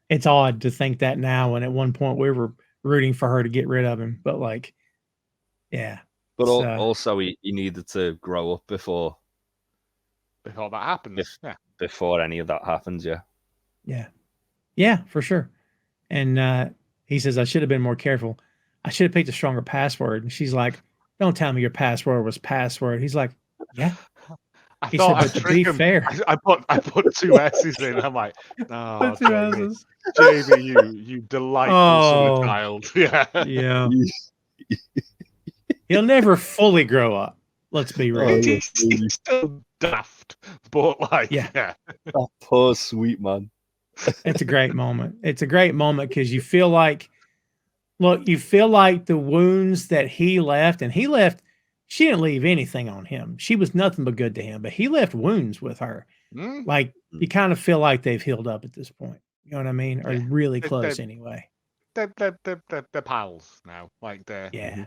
It's odd to think that now, and at one point we were rooting for her to get rid of him. But like, yeah. But also, he needed to grow up before that happens. Before any of that happens, Yeah, for sure. And he says, I should have been more careful. I should have picked a stronger password. And she's like, don't tell me your password was password. He's like, yeah. He said, but to be fair, I put two S's in. I'm like, oh, two S's. Jamie, you delightful sort of child. Yeah. He'll never fully grow up. Let's be real. He's still daft, but like, yeah. That poor sweet man. It's a great moment. It's a great moment because you feel like the wounds that he left, and he left, she didn't leave anything on him. She was nothing but good to him, but he left wounds with her. Like, you kind of feel like they've healed up at this point. You know what I mean? Or really close anyway. They're pals now. Like, yeah.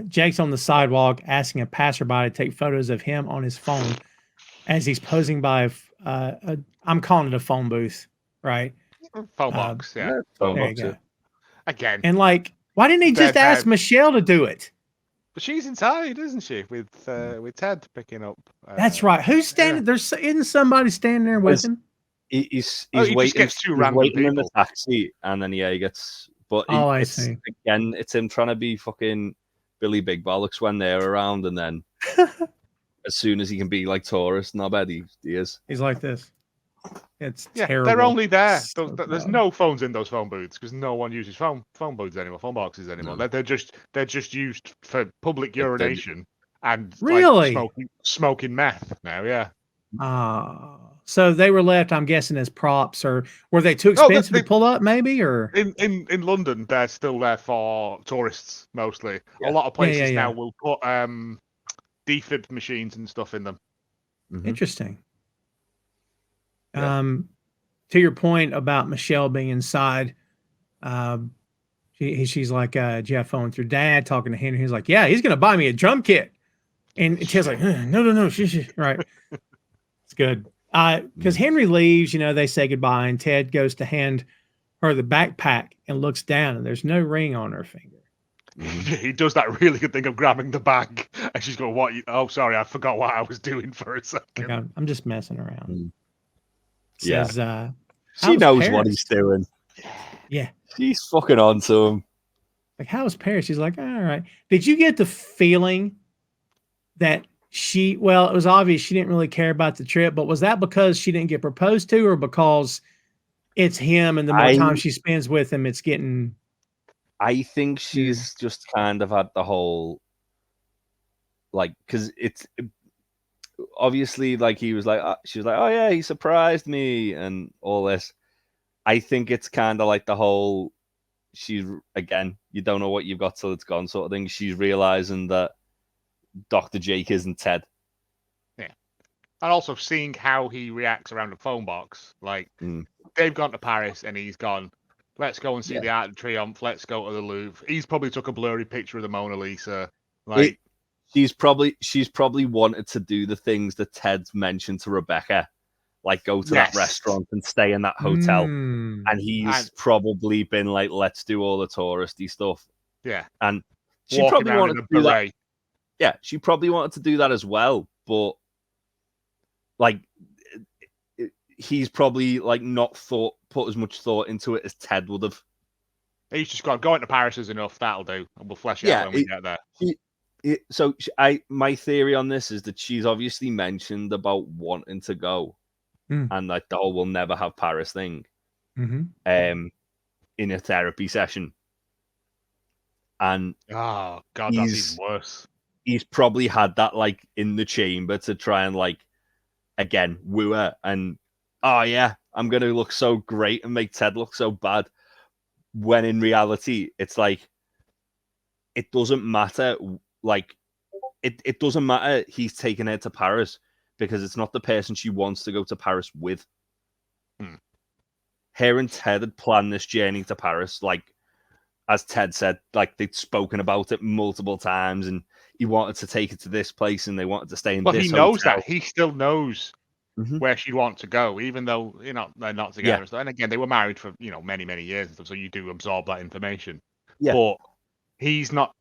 Jake's on the sidewalk asking a passerby to take photos of him on his phone as he's posing by I'm calling it a phone booth, right? Phone box, Phone there box, you go. Again. And like, why didn't he just ask Michelle to do it? But she's inside, isn't she? With Ted picking up. That's right. Who's standing? There isn't somebody standing there with him. He's he waiting. Gets two random people in the taxi, and then he gets. But I see. Again, it's him trying to be fucking Billy Big Bollocks when they're around, and then as soon as he can be like tourist knobhead, he is. He's like this. It's terrible. They're only there. So there's no phones in those phone booths because no one uses phone booths anymore, phone boxes anymore. No. They're just used for public urination and really like, smoking meth now. Yeah. So they were left, I'm guessing, as props, or were they too expensive to pull up? Maybe, or in London, they're still there for tourists mostly. A lot of places now will put defib machines and stuff in them. Interesting. To your point about Michelle being inside, she's like, do you have phone with your dad? Talking to Henry, he's like, yeah, he's gonna buy me a drum kit, and Ted's like, no, right. It's good. Because Henry leaves, they say goodbye, and Ted goes to hand her the backpack and looks down, and there's no ring on her finger. He does that really good thing of grabbing the bag, and she's going, "What? Oh, sorry, I forgot what I was doing for a second. Like, I'm just messing around." Says, she knows Paris? What he's doing. Yeah, she's fucking on to him. Like, how was Paris? She's like, all right. Did you get the feeling that it was obvious she didn't really care about the trip, but was that because she didn't get proposed to, or because it's him and the more time she spends with him, it's getting... I think she's just kind of had the whole, like, because it's obviously like he was like, she was like, oh yeah, he surprised me and all this. I think it's kind of like the whole, she's, again, you don't know what you've got till it's gone sort of thing. She's realizing that Dr. Jake isn't Ted. Yeah. And also seeing how he reacts around the phone box. Like, they've gone to Paris and he's gone, let's go and see the Arc de Triomphe. Let's go to the Louvre. He's probably took a blurry picture of the Mona Lisa. Like, she's probably wanted to do the things that Ted's mentioned to Rebecca, like go to that restaurant and stay in that hotel. And he's probably been like, let's do all the touristy stuff. Yeah. And she probably wanted to do that. Yeah, she probably wanted to do that as well, but like he's probably like not put as much thought into it as Ted would have. He's just gone, going to Paris is enough, that'll do, and we'll flesh it out when we get there. My theory on this is that she's obviously mentioned about wanting to go, and like the whole "we'll never have Paris" thing, in a therapy session. And oh god, that's even worse. He's probably had that like in the chamber to try and like again woo her and oh yeah, I'm gonna look so great and make Ted look so bad. when in reality, it's like, it doesn't matter. Like, it doesn't matter he's taking her to Paris, because it's not the person she wants to go to Paris with. Her and Ted had planned this journey to Paris, like, as Ted said, like, they'd spoken about it multiple times, and he wanted to take it to this place, and they wanted to stay in this he knows hotel. that. He still knows where she'd want to go, even though they're not together. Yeah. And again, they were married for many, many years and stuff, so you do absorb that information. Yeah. But he's not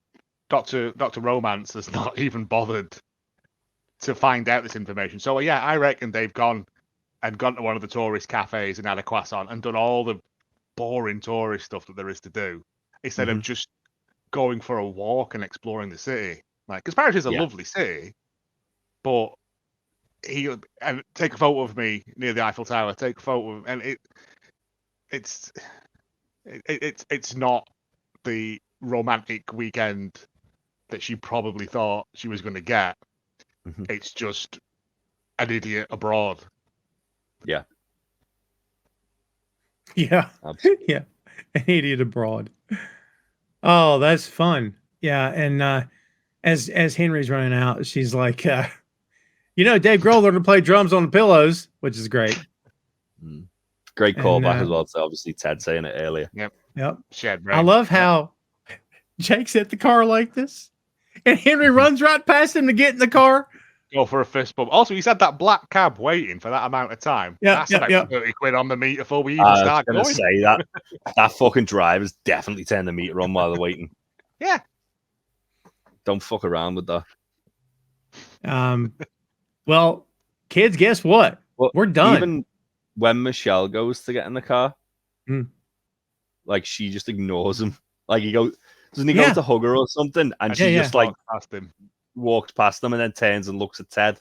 Dr. Romance has not even bothered to find out this information. So yeah, I reckon they've gone to one of the tourist cafes and had a croissant and done all the boring tourist stuff that there is to do, instead of just going for a walk and exploring the city. Like, because Paris is a lovely city, but and take a photo of me near the Eiffel Tower. Take a photo of, and it's not the romantic weekend that she probably thought she was going to get. It's just an idiot abroad. Yeah, Absolutely. yeah, an idiot abroad. Oh, that's fun. Yeah, and as Henry's running out, she's like, Dave Grohl learned to play drums on the pillows, which is great. Great callback as well to obviously Ted saying it earlier. Yep. Shed, I love how Jake's at the car like this, and Henry runs right past him to get in the car. Go for a fist bump. Also, he's had that black cab waiting for that amount of time. That's about 30 quid on the meter before we even start going. I was going to say that fucking driver's definitely turned the meter on while they're waiting. Yeah. Don't fuck around with that. Well, kids, guess what? Well, we're done. Even when Michelle goes to get in the car, like, she just ignores him. Like, doesn't he go to hug her or something? And she just like walks past them and then turns and looks at Ted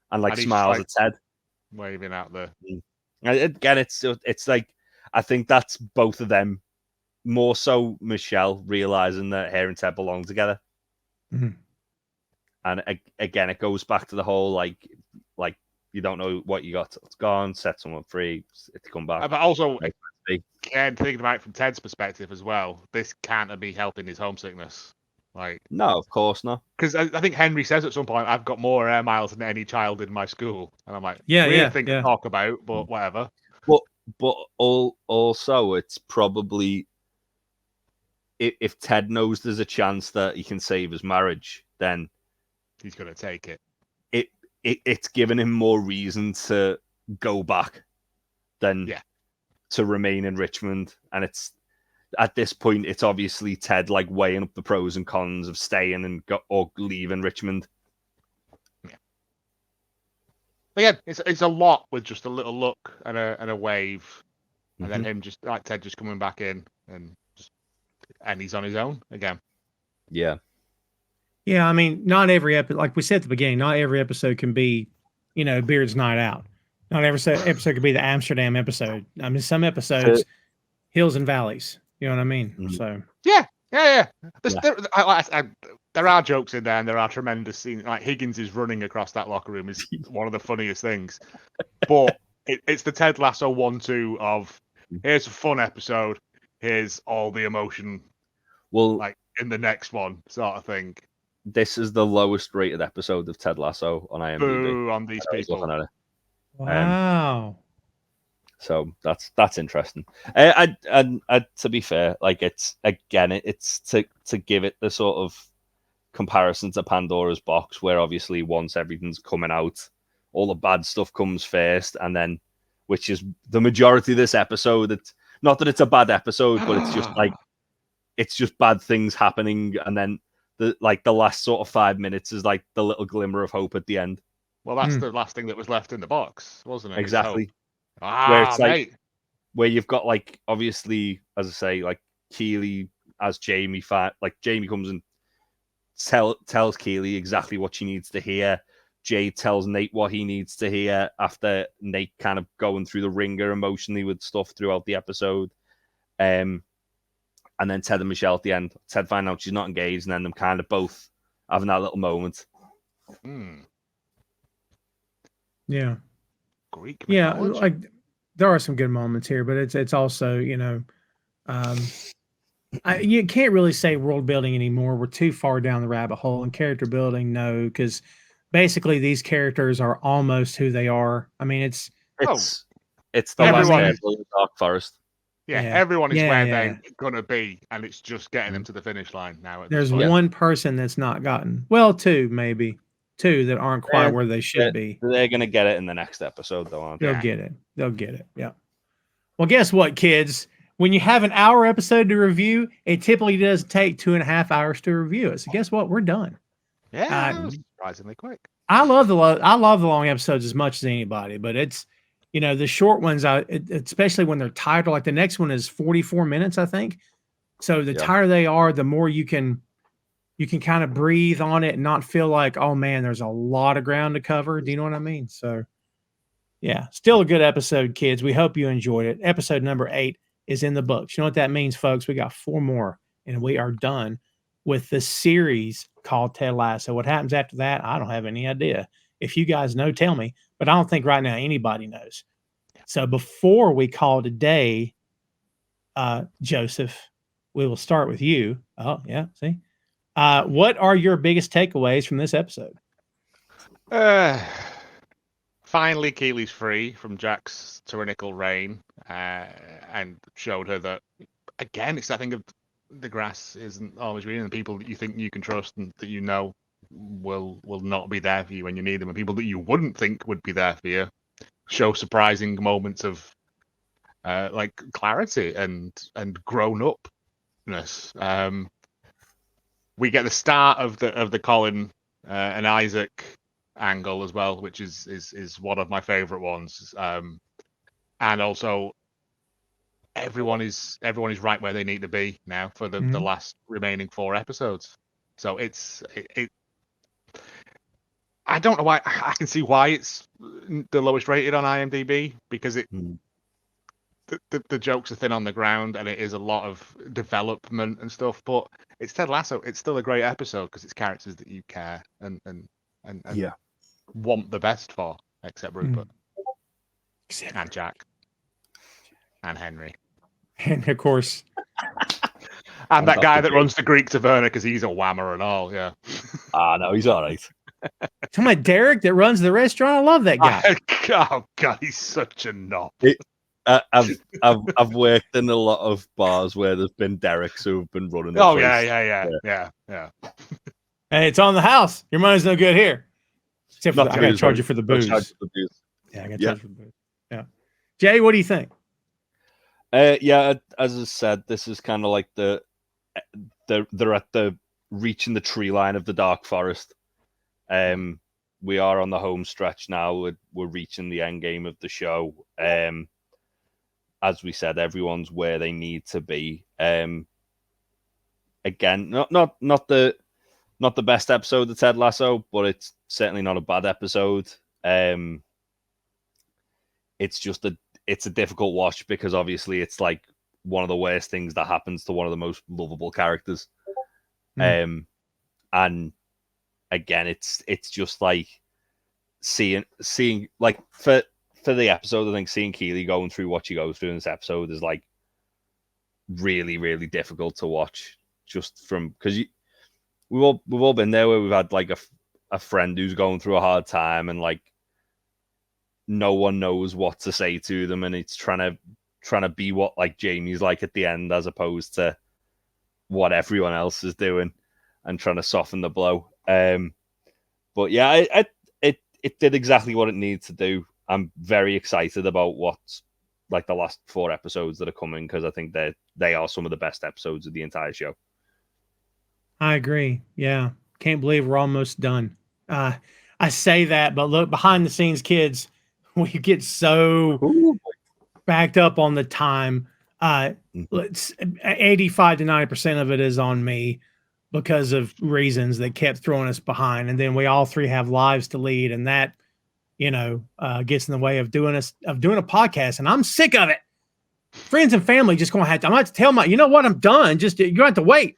and like smiles at Ted, waving out there. Again, it's like, I think that's both of them, more so Michelle realizing that her and Ted belong together. And again, it goes back to the whole like you don't know what you got till it's gone. Set someone free, it's come back. But also, again, thinking about it from Ted's perspective as well, this can't be helping his homesickness. Like, no, of course not. Because I think Henry says at some point, "I've got more air miles than any child in my school," and I'm like, weird thing to talk about, but whatever. But also, it's probably if Ted knows there's a chance that he can save his marriage, then he's going to take it. It's given him more reason to go back than to remain in Richmond, and it's. At this point, it's obviously Ted like weighing up the pros and cons of staying or leaving Richmond. Yeah. Again, it's a lot with just a little look and a wave, and then him just like Ted just coming back in and he's on his own again. Yeah. Yeah, I mean, not every episode, like we said at the beginning, not every episode can be, Beard's Night Out. Not every episode could be the Amsterdam episode. I mean, some episodes, hills and valleys. You know what I mean? So yeah. There are jokes in there, and there are tremendous scenes. Like Higgins is running across that locker room is one of the funniest things. But it's the Ted Lasso 1-2 of here's a fun episode, here's all the emotion. Well, like in the next one, sort of thing. This is the lowest rated episode of Ted Lasso on IMDb. Boo on these people. Wow. So that's interesting. I to be fair, like it's to give it the sort of comparison to Pandora's Box, where obviously once everything's coming out, all the bad stuff comes first, and then which is the majority of this episode. It's not that it's a bad episode, but it's just like it's just bad things happening, and then the last sort of 5 minutes is like the little glimmer of hope at the end. Well, that's the last thing that was left in the box, wasn't it? Exactly. Where it's like where you've got like obviously, as I say, like Keeley as Jamie Jamie comes and tells Keeley exactly what she needs to hear. Jade tells Nate what he needs to hear after Nate kind of going through the ringer emotionally with stuff throughout the episode. And then Ted and Michelle at the end. Ted finding out she's not engaged, and then them kind of both having that little moment. Yeah. Greek mythology. Like there are some good moments here, but it's also, You can't really say world building anymore. We're too far down the rabbit hole. And character building, no, because basically these characters are almost who they are. I mean, it's the everyone last of the Dark Forest. Yeah, everyone is where they're gonna be, and it's just getting them to the finish line now. There's one person that's not gotten. Well, two that aren't quite where they should be. They're gonna get it in the next episode, though, aren't they? They'll get it. They'll get it. Yeah. Well, guess what, kids? When you have an hour episode to review, it typically does take 2.5 hours to review it. So guess what? We're done. Yeah, surprisingly quick. I love the long episodes as much as anybody, but it's the short ones. Especially when they're tighter. Like the next one is 44 minutes, I think. So the tighter they are, the more you can kind of breathe on it and not feel like, oh man, there's a lot of ground to cover. Do you know what I mean? So yeah, still a good episode, kids. We hope you enjoyed it. Episode number 8 is in the books. You know what that means, folks? We got 4 more and we are done with the series called Ted Lasso. What happens after that? I don't have any idea. If you guys know, tell me, but I don't think right now anybody knows. So before we call today, Joseph, we will start with you. Oh yeah. See, what are your biggest takeaways from this episode? Finally, Keeley's free from Jack's tyrannical reign, and showed her that, again, it's that thing of the grass isn't always green, and the people that you think you can trust and that will not be there for you when you need them, and people that you wouldn't think would be there for you show surprising moments of like clarity and grown upness. We get the start of the Colin and Isaac angle as well, which is one of my favorite ones, and also everyone is right where they need to be now for the last remaining 4 episodes. So it I don't know why. I can see why it's the lowest rated on IMDb, because the jokes are thin on the ground and it is a lot of development and stuff, but it's Ted Lasso. It's still a great episode because it's characters that you care and want the best for, except Rupert and Jack and Henry, and of course, and that guy that runs the Greek Taverna because he's a whammer and all. Yeah. No, he's all right. Talking about Derek that runs the restaurant. I love that guy. Oh God, he's such a knob. I've worked in a lot of bars where there's been Derek's who've been running. Oh yeah. Hey, it's on the house. Your money's no good here. Except for I got to charge you for the booze. Yeah, I got to charge for the booze. Yeah. Jay, what do you think? As I said, this is kind of like they're at the reaching the tree line of the Dark Forest. We are on the home stretch now. We're reaching the end game of the show. As we said, everyone's where they need to be. Again, not the best episode of Ted Lasso, but it's certainly not a bad episode. It's just it's a difficult watch because obviously it's like one of the worst things that happens to one of the most lovable characters. And again, it's just like seeing like for the episode, I think seeing Keeley going through what she goes through in this episode is like really, really difficult to watch, just from because we've all been there where we've had like a friend who's going through a hard time and like no one knows what to say to them, and it's trying to be what like Jamie's like at the end as opposed to what everyone else is doing and trying to soften the blow. But yeah, it did exactly what it needed to do. I'm very excited about what's like the last 4 episodes that are coming, because I think they are some of the best episodes of the entire show. I agree. Yeah. Can't believe we're almost done. I say that, but look, behind the scenes, kids, we get so backed up on the time. 85 to 90% of it is on me because of reasons that kept throwing us behind. And then we all 3 have lives to lead, and that, gets in the way of doing a podcast. And I'm sick of it. Friends and family just going to have to, I'm going to tell you know what? I'm done. Just, you're going to have to wait.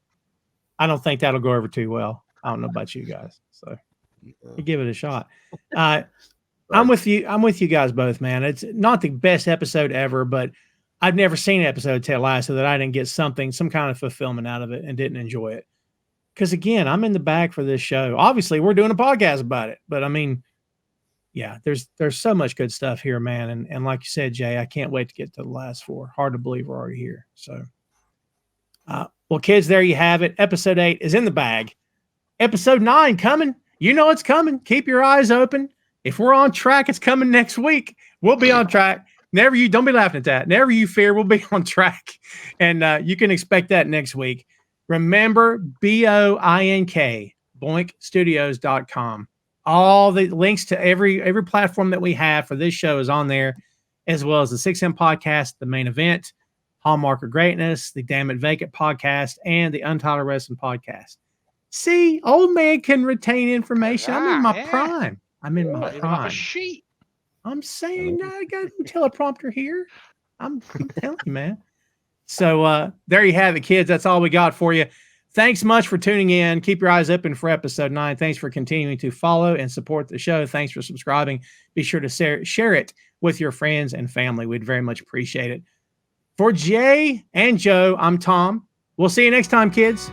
I don't think that'll go over too well. I don't know about you guys. So you give it a shot. I'm with you guys both, man. It's not the best episode ever, but I've never seen an episode of Ted Lasso that I didn't get some kind of fulfillment out of it and didn't enjoy it. Because again, I'm in the bag for this show. Obviously, we're doing a podcast about it, but I mean, yeah, there's so much good stuff here, man. And like you said, Jay, I can't wait to get to the last 4. Hard to believe we're already here. So, well, kids, there you have it. Episode 8 is in the bag. Episode 9 coming. You know it's coming. Keep your eyes open. If we're on track, it's coming next week. We'll be on track. Don't be laughing at that. Never you fear, we'll be on track. And you can expect that next week. Remember, BOINK, boinkstudios.com. All the links to every platform that we have for this show is on there, as well as the 6M podcast, the main event, Hallmark of Greatness, the Dammit Vacant podcast, and the Untitled Wrestling podcast. See, old man can retain information. I'm in my prime. I'm in my prime. Sheet. I'm saying I got a teleprompter here. I'm telling you, man. So there you have it, kids. That's all we got for you. Thanks much for tuning in. Keep your eyes open for episode 9. Thanks for continuing to follow and support the show. Thanks for subscribing. Be sure to share it with your friends and family. We'd very much appreciate it. For Jay and Joe, I'm Tom. We'll see you next time, kids.